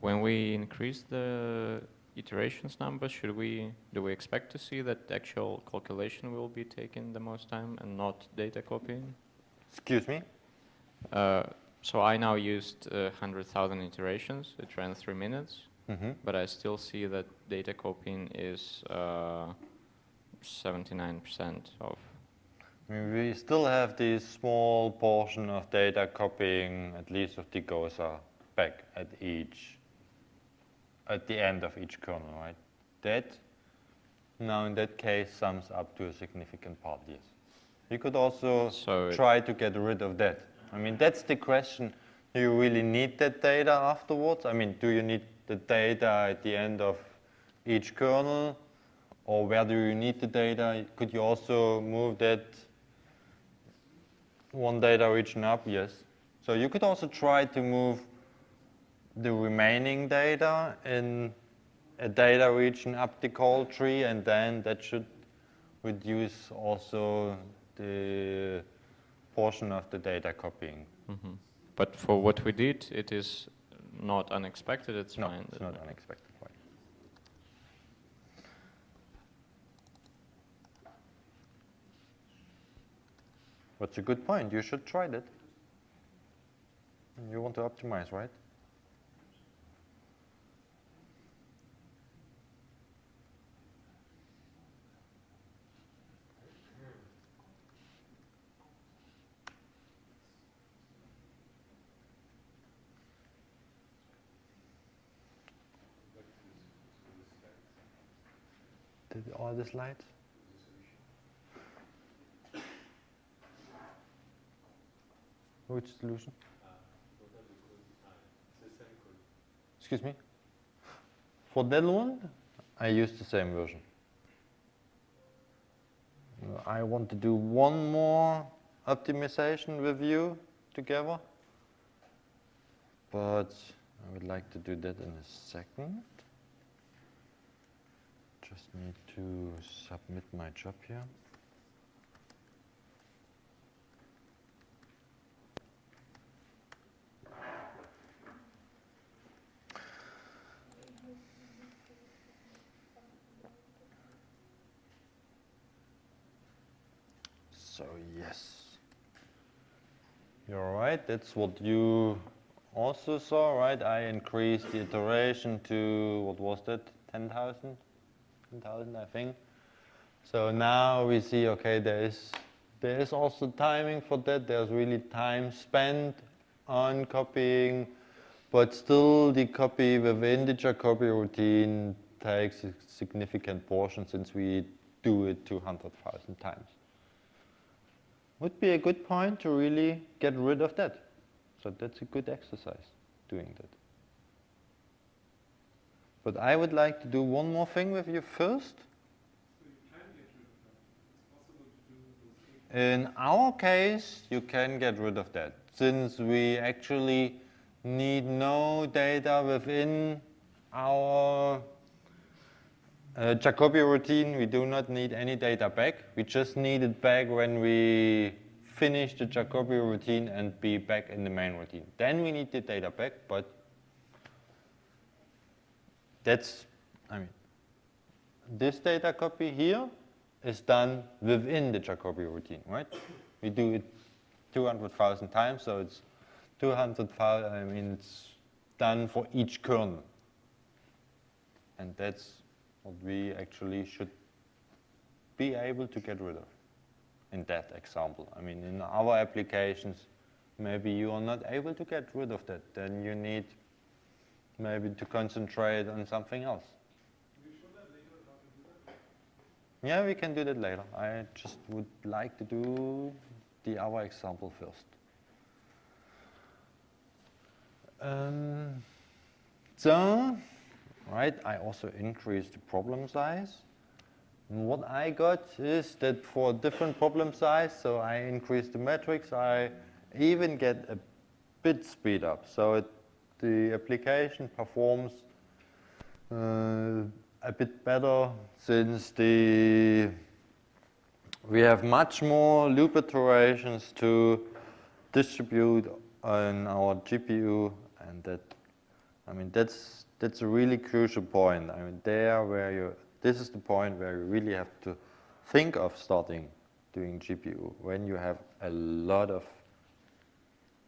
when we increase, the iterations number, do we expect to see that the actual calculation will be taking the most time and not data copying? Excuse me? So I now used 100,000 iterations. It ran 3 minutes, but I still see that data copying is 79% of. I mean, we still have this small portion of data copying, at least of the GOSA, back at the end of each kernel, right? That, now in that case, sums up to a significant part, yes. You could also So try to get rid of that. I mean, that's the question. Do you really need that data afterwards? I mean, do you need the data at the end of each kernel? Or where do you need the data? Could you also move that one data region up? Yes. So you could also try to move the remaining data in a data region up the call tree, and then that should reduce also the portion of the data copying. Mm-hmm. But for what we did, it is not unexpected, it's No, fine. it's not unexpected. Right. That's a good point. You should try that. You want to optimize, right? Did all the slides? Which solution? Excuse me? For that one, I use the same version. I want to do one more optimization with you together, but I would like to do that in a second. Just need to submit my job here. So yes, you're right, that's what you also saw, right? I increased the iteration to, what was that, 10,000? 10,000, I think. So now we see, okay, there is also timing for that. There's really time spent on copying, but still the copy within the jacobi routine takes a significant portion since we do it 200,000 times. Would be a good point to really get rid of that. So that's a good exercise, doing that. But I would like to do one more thing with you first. In our case, you can get rid of that, since we actually need no data within our jacobi routine. We do not need any data back. We just need it back when we finish the jacobi routine and be back in the main routine. Then we need the data back, but that's, I mean, this data copy here is done within the jacobi routine, right? We do it 200,000 times, so it's 200,000, I mean, it's done for each kernel. And that's what we actually should be able to get rid of in that example. I mean, in our applications, maybe you are not able to get rid of that. Then you need maybe to concentrate on something else. Yeah, we can do that later. I just would like to do the other example first. So, right, I also increased the problem size. And what I got is that for different problem size, so I increased the metrics, I even get a bit speed up. So the application performs a bit better since we have much more loop iterations to distribute on our GPU, and that, I mean, that's a really crucial point. I mean, this is the point where you really have to think of starting doing GPU when you have a lot of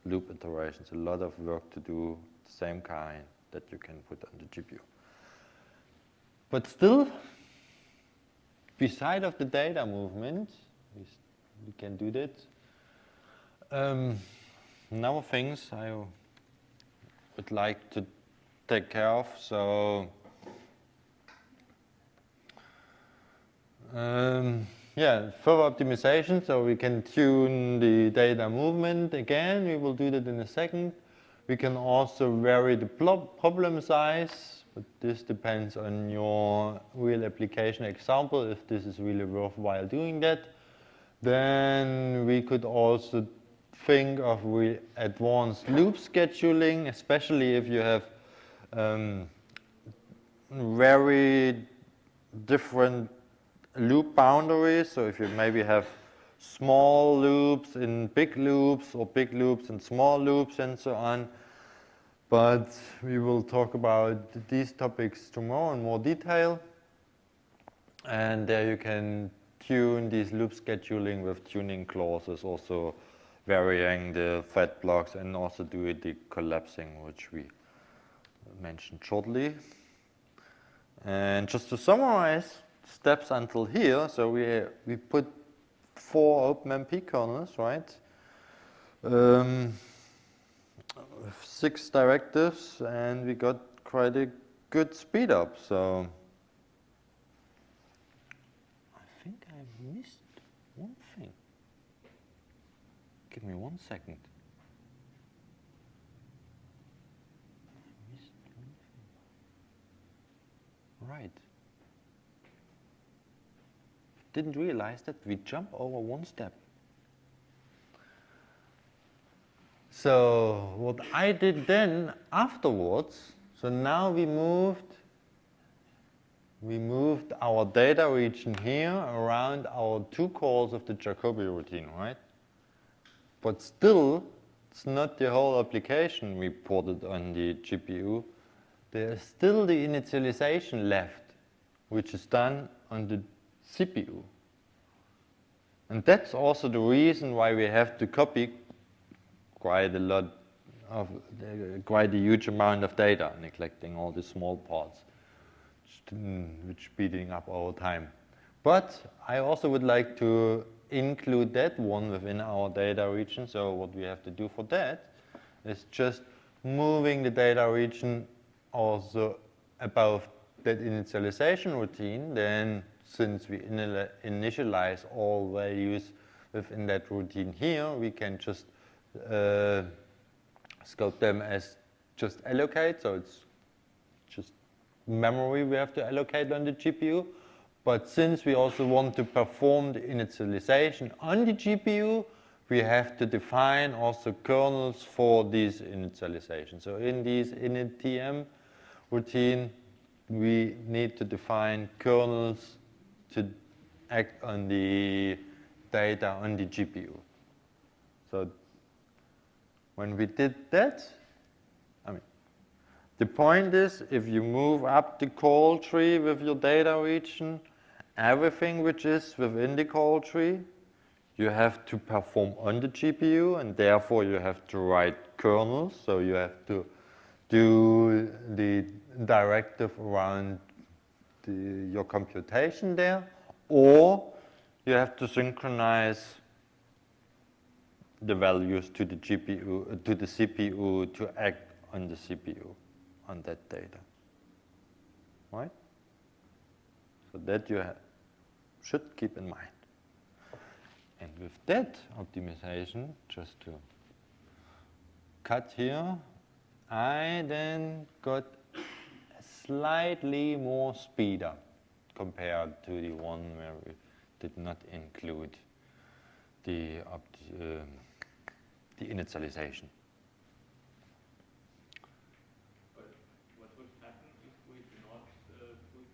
loop iterations, a lot of work to do, the same kind that you can put on the GPU. But still, beside of the data movement, we can do that. Another things I would like to take care of. So yeah, further optimization, so we can tune the data movement again. We will do that in a second. We can also vary the problem size, but this depends on your real application example, if this is really worthwhile doing that. Then we could also think of advanced loop scheduling, especially if you have very different loop boundaries. So if you maybe have small loops in big loops or big loops in small loops and so on. But we will talk about these topics tomorrow in more detail. And there you can tune these loop scheduling with tuning clauses, also varying the thread blocks and also do the collapsing, which we mentioned shortly. And just to summarize steps until here, so we put 4 OpenMP kernels, right? With 6 directives, and we got quite a good speed up. So I think I missed one thing. Give me 1 second. I missed one thing. Right. Didn't realize that we jump over 1 step. So what I did then afterwards, so now we moved our data region here around our 2 calls of the Jacobi routine, right? But still, it's not the whole application reported on the GPU. There's still the initialization left, which is done on the CPU. And that's also the reason why we have to copy quite a huge amount of data, neglecting all the small parts, which speeding up all the time. But I also would like to include that one within our data region. So what we have to do for that is just moving the data region also above that initialization routine. Then since we initialize all values within that routine here, we can just scope them as just allocate. So it's just memory we have to allocate on the GPU. But since we also want to perform the initialization on the GPU, we have to define also kernels for these initialization. So in these initTM routine, we need to define kernels to act on the data on the GPU. So when we did that, the point is, if you move up the call tree with your data region, everything which is within the call tree, you have to perform on the GPU, and therefore you have to write kernels. So you have to do the directive around your computation there, or you have to synchronize the values to the GPU, to the CPU to act on the CPU on that data, right? So that you should keep in mind. And with that optimization, just to cut here, I then got slightly more speed up compared to the one where we did not include the initialization. But what would happen if we do not put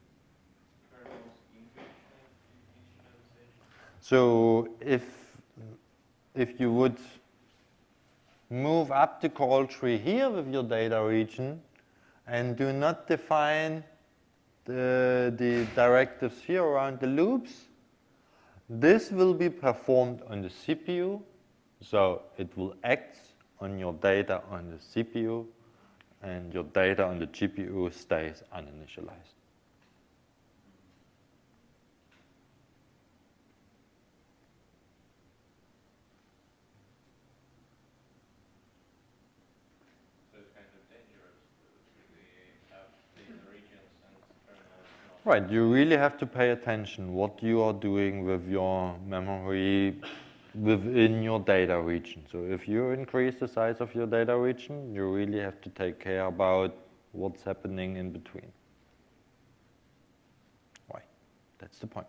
kernels into initialization? So if you would move up the call tree here with your data region and do not define the directives here around the loops, this will be performed on the CPU. So it will act on your data on the CPU, and your data on the GPU stays uninitialized. So it's kind of dangerous. We have data regions and kernels not Right, you really have to pay attention what you are doing with your memory within your data region. So if you increase the size of your data region, you really have to take care about what's happening in between. Why? That's the point.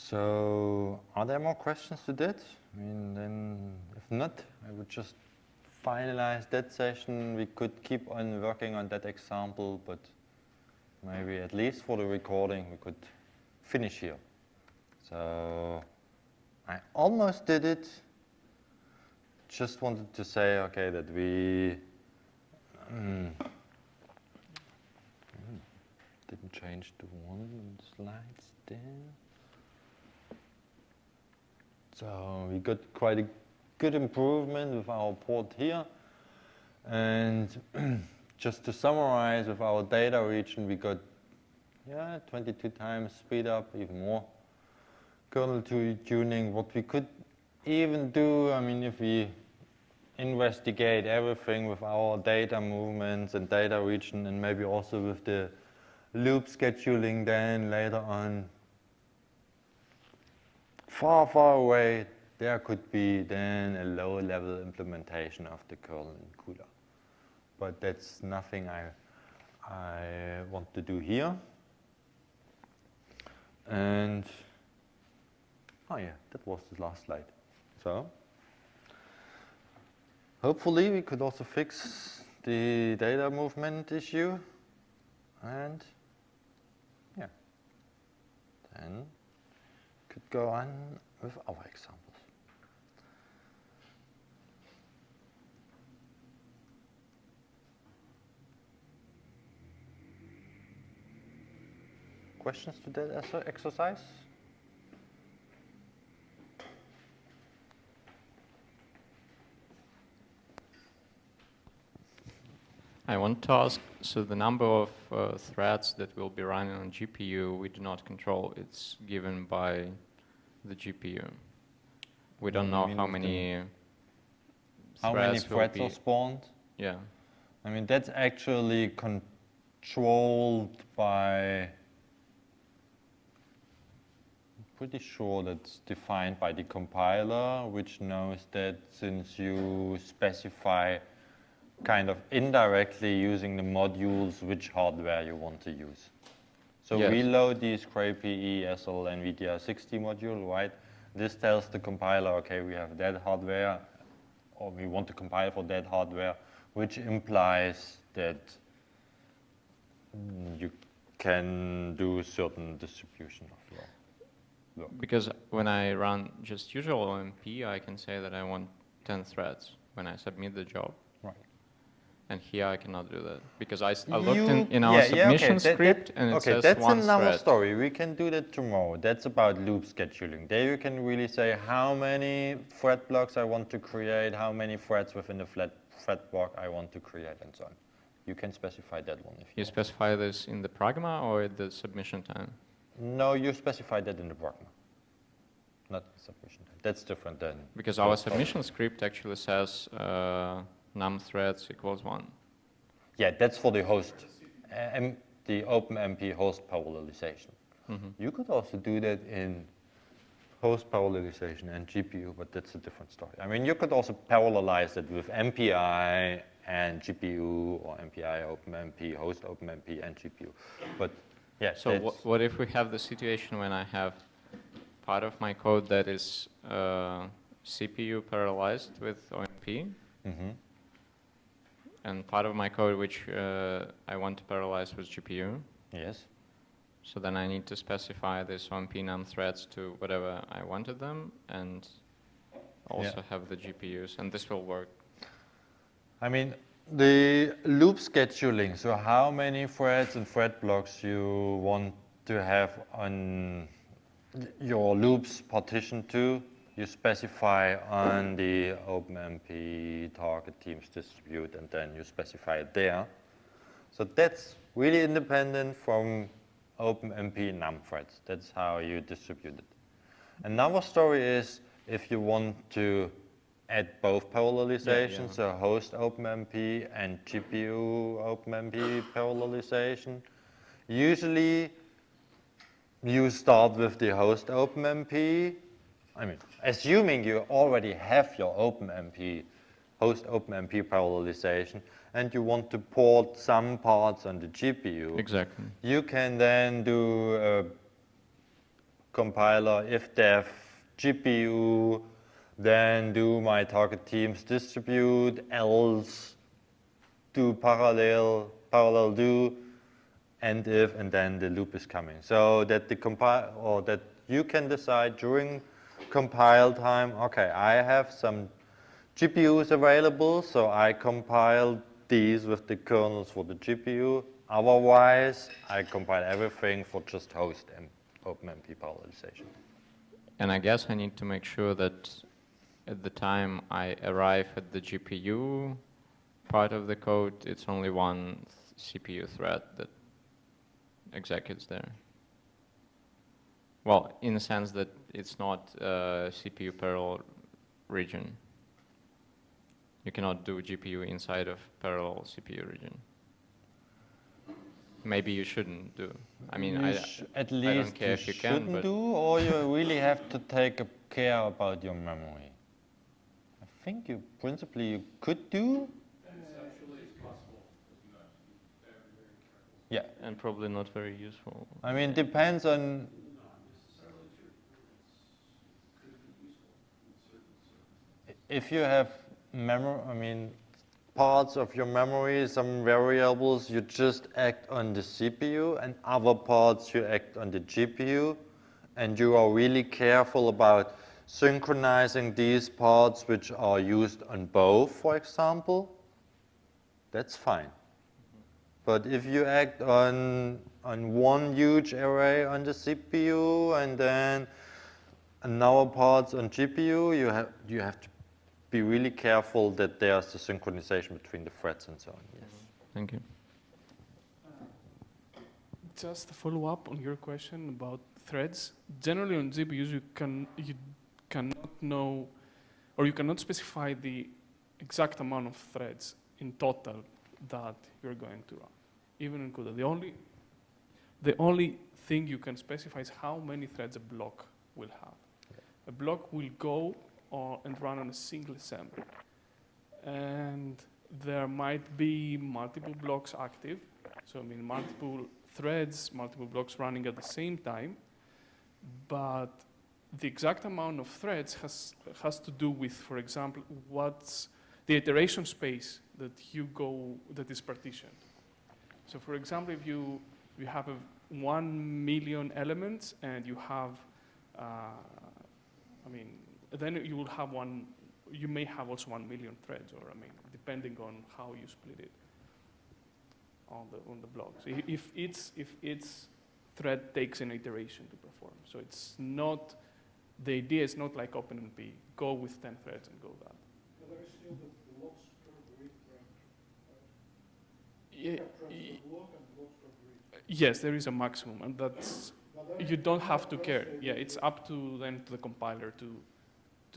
So, are there more questions to that? I mean, then, if not, I would just finalize that session. We could keep on working on that example, but maybe at least for the recording, we could finish here. So, I almost did it. Just wanted to say, okay, that we didn't change the one slides there. So we got quite a good improvement with our port here. And just to summarize, with our data region, we got 22 times speed up, even more kernel tuning. What we could even do, I mean, if we investigate everything with our data movements and data region, and maybe also with the loop scheduling then later on, far, far away, there could be then a low-level implementation of the kernel in CUDA. But that's nothing I want to do here. And, oh yeah, that was the last slide. So, hopefully we could also fix the data movement issue. And, yeah, then could go on with our examples. questions to that exercise? I want to ask, so the number of threads that will be running on GPU, we do not control. It's given by the GPU. We don't know how many threads are spawned. Yeah. I mean, that's actually controlled by, I'm pretty sure that's defined by the compiler, which knows that since you specify kind of indirectly using the modules which hardware you want to use. So yes. we load these CRAY, PE, SL, NVIDIA 60 module, right? This tells the compiler, okay, we have that hardware, or we want to compile for that hardware, which implies that you can do certain distribution of your work. Because when I run just usual OMP, I can say that I want 10 threads when I submit the job. Right. And here I cannot do that because I looked in our submission script and it says that's one another thread. story. We can do that tomorrow. That's about loop scheduling. There you can really say how many thread blocks I want to create, how many threads within the thread block I want to create, and so on. You can specify that one. If you specify this in the pragma or at the submission time? No, you specify that in the pragma, not the submission time. That's different than... Because our submission script actually says num threads equals 1. Yeah, that's for the host, the OpenMP host parallelization. Mm-hmm. You could also do that in host parallelization and GPU, but that's a different story. I mean, you could also parallelize it with MPI and GPU, or MPI, OpenMP, host OpenMP and GPU. But yeah. So what if we have the situation when I have part of my code that is CPU parallelized with OMP, mm-hmm. and part of my code which I want to parallelize with GPU? Yes. So then I need to specify this OMP num threads to whatever I wanted them, and also have the GPUs, and this will work. I mean, the loop scheduling, so how many threads and thread blocks you want to have on your loops partitioned to, you specify on the OpenMP target teams distribute, and then you specify it there. So that's really independent from OpenMP num threads. That's how you distribute it. Another story is if you want to add both parallelization, so host OpenMP and GPU OpenMP parallelization. Usually you start with the host OpenMP. I mean, assuming you already have your OpenMP, host OpenMP parallelization, and you want to port some parts on the GPU. Exactly. You can then do a compiler if-def GPU, then do my target teams distribute, else do parallel do, and if, and then the loop is coming. So that the that you can decide during compile time, okay, I have some GPUs available, so I compile these with the kernels for the GPU. Otherwise, I compile everything for just host and OpenMP parallelization. And I guess I need to make sure that at the time I arrive at the GPU part of the code, it's only one CPU thread that executes there. Well, in the sense that it's not a CPU parallel region. You cannot do GPU inside of parallel CPU region. Maybe you shouldn't do. I mean, I don't care if you can, but do, or you really have to take care about your memory. I think you principally you could do. Conceptually, it's possible. You have to be very, very careful. Yeah, and probably not very useful. I mean, depends on. Not necessarily true. It could be useful in certain circumstances. If you have memory, I mean, parts of your memory, some variables, you just act on the CPU, and other parts you act on the GPU, and you are really careful about synchronizing these parts which are used on both, for example, that's fine. But if you act on, on one huge array on the CPU, and then another parts on GPU. You have to be really careful that there's a synchronization between the threads and so on. Yes. Thank you. Just to follow up on your question about threads. Generally on GPUs you cannot know, or you cannot specify the exact amount of threads in total that you're going to run, even in CUDA. The only thing you can specify is how many threads a block will have. A block will go and run on a single assembly. And there might be multiple blocks active. So I mean multiple threads, multiple blocks running at the same time. But the exact amount of threads has to do with, for example, what's the iteration space that is partitioned. So for example, if you have 1 million elements and you have, then you will have you may have also 1 million threads, or depending on how you split it on the blocks. If its thread takes an iteration to perform. So it's not, the idea is not like OpenMP, go with 10 threads and go that. But there is still the blocks per grid Yeah, block and blocks per grid. yes, there is a maximum, and that's, you don't have to care. Yeah, it's up to then to the compiler to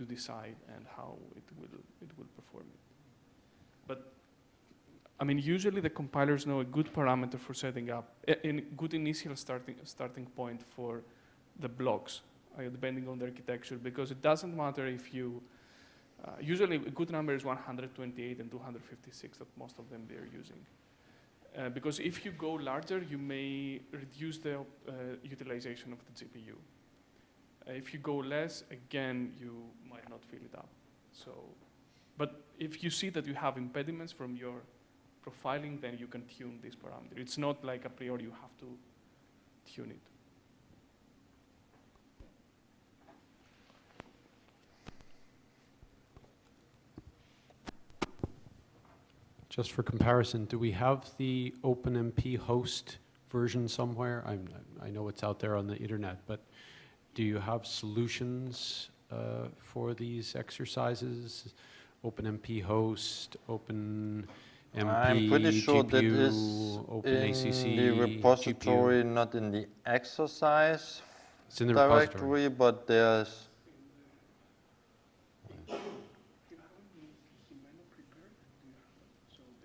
decide and how it will perform it. But I mean, usually the compilers know a good parameter for setting up a good initial starting point for the blocks, depending on the architecture, because it doesn't matter if you. Usually, a good number is 128 and 256 that most of them they're using. Because if you go larger, you may reduce the utilization of the GPU. If you go less, again, you might not fill it up. So, but if you see that you have impediments from your profiling, then you can tune this parameter. It's not like a priori you have to tune it. Just for comparison, do we have the OpenMP host version somewhere? I know it's out there on the internet, but do you have solutions for these exercises? OpenMP host, OpenMP, I'm pretty sure GPU, that is OpenACC, in the repository, GPU. not in the exercise It's in the directory, repository. but there's.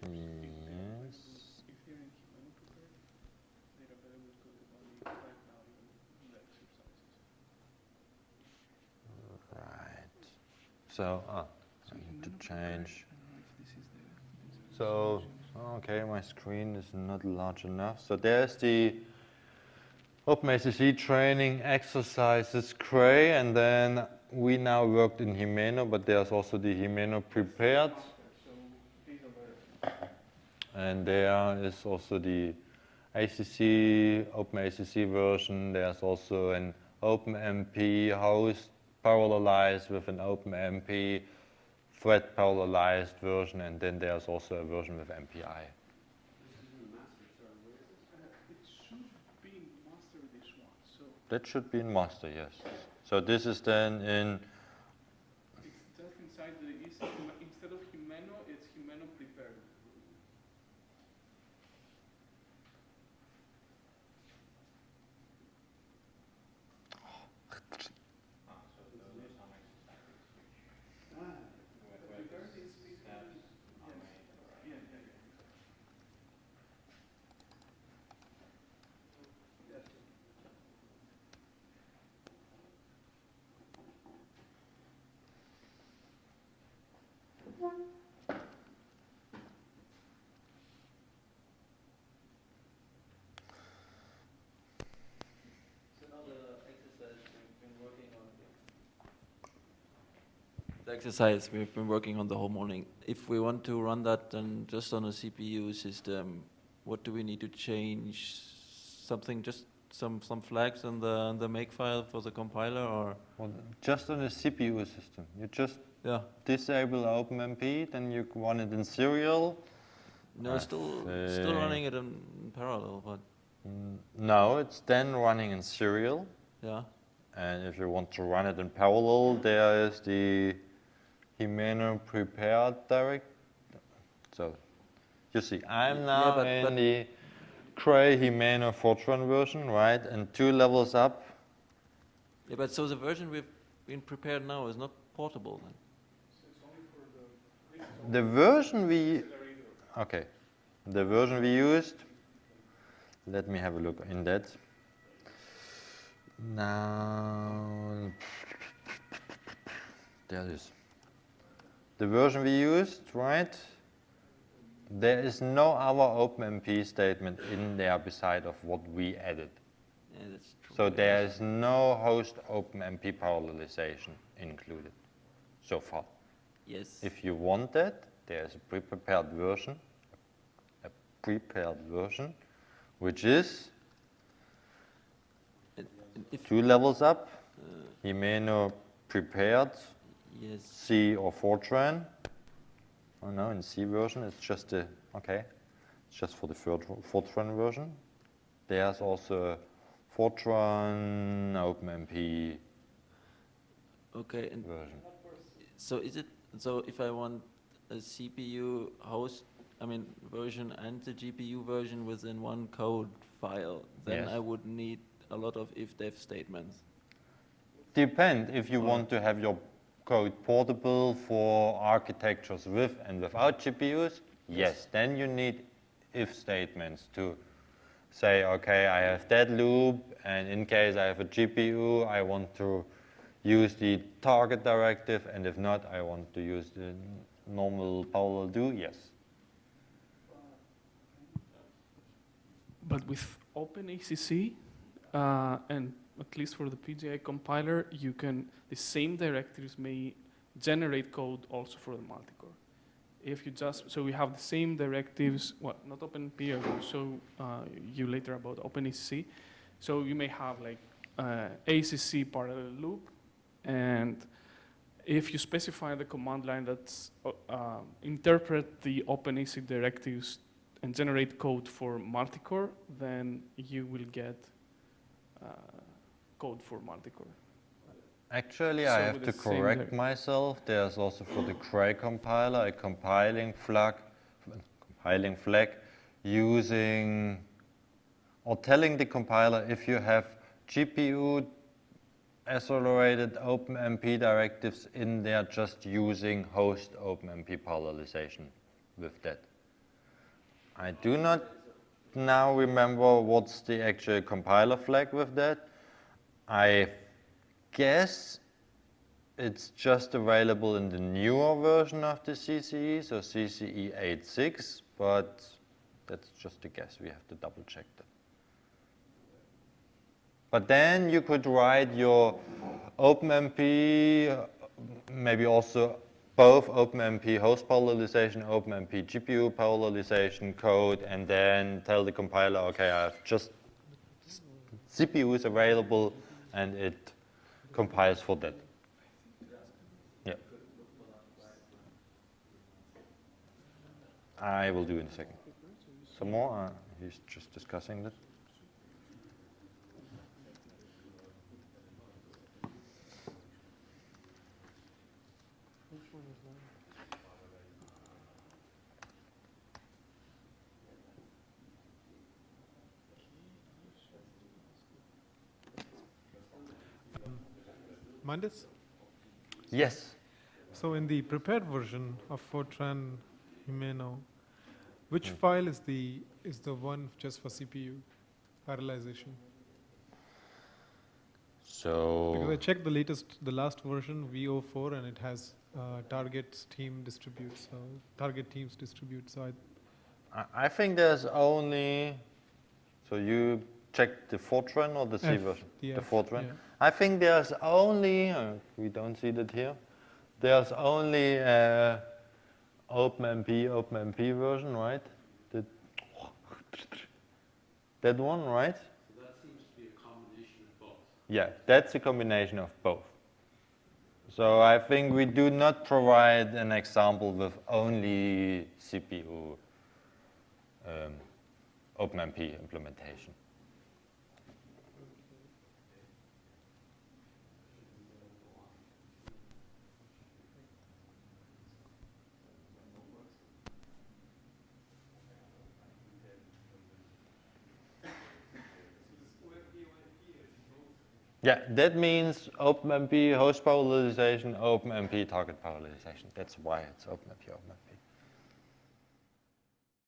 Yes. Right. So, I need to change. So, okay, my screen is not large enough. So there's the OpenACC training exercises CRAY, and then we now worked in Himeno, but there's also the Himeno prepared. And there is also the ACC, OpenACC version. There's also an OpenMP host parallelized with an OpenMP thread parallelized version, and then there's also a version with MPI. That should be in master, yes. So this is then in. It's just inside instead of Himeno, it's Himeno prepared. The exercise we've been working on the whole morning. If we want to run that then just on a CPU system, what do we need to change? Something, just some flags on the make file for the compiler, or? Well, just on a CPU system. You just disable OpenMP, then you run it in serial. No, still running it in parallel, but. No, it's then running in serial. Yeah. And if you want to run it in parallel, there is the Himeno prepared direct. So you see, I'm now in the CRAY Himeno Fortran version, right? And 2 levels up. Yeah, but so the version we've been prepared now is not portable then? The version the version we used, let me have a look in that. Now, there it is. The version we used, right? There is no other OpenMP statement in there beside of what we added. Yeah, that's true. So there is no host OpenMP parallelization included so far. Yes. If you want that, there is a prepared version, which is If 2 levels up, Himeno prepared, yes. C or Fortran. Oh no, in C version it's just it's just for the Fortran version. There's also Fortran OpenMP version. So is it, so if I want a CPU host, version and the GPU version within one code file, then Yes. I would need a lot of if-def statements. Depend if you want to have your code portable for architectures with and without GPUs. Yes, then you need if statements to say, okay, I have that loop, and in case I have a GPU, I want to use the target directive, and if not, I want to use the normal parallel do. Yes. But with OpenACC, and at least for the PGI compiler, the same directives may generate code also for the multicore. If you so we have the same directives, well, not OpenMP, I will show you later about OpenACC. So you may have like ACC parallel loop, and if you specify the command line that's interpret the OpenACC directives and generate code for multicore, then you will get code for multicore. Actually, So I have with to the same correct myself. There's also for the CRAY compiler a compiling flag using or telling the compiler if you have GPU accelerated OpenMP directives in there, just using host OpenMP parallelization with that. I do not now remember what's the actual compiler flag with that. I guess it's just available in the newer version of the CCE, so CCE 8.6, but that's just a guess. We have to double check that. But then you could write your OpenMP, maybe also both OpenMP host parallelization, OpenMP GPU parallelization code, and then tell the compiler, okay, I have just CPUs available, and it compiles for that. Yeah. I will do in a second. Some more? He's just discussing that. Mandis? Yes. So in the prepared version of Fortran Himeno, which file is the one just for CPU parallelization? So because I checked the last version, V04, and it has target team distribute, so target teams distribute. So I think there's only, so you checked the Fortran or the C version? The Fortran. Yeah. I think there's only, we don't see that here, there's only OpenMP version, right? That one, right? So that seems to be a combination of both. Yeah, that's a combination of both. So I think we do not provide an example with only CPU OpenMP implementation. Yeah, that means OpenMP host parallelization, OpenMP target parallelization. That's why it's OpenMP, OpenMP.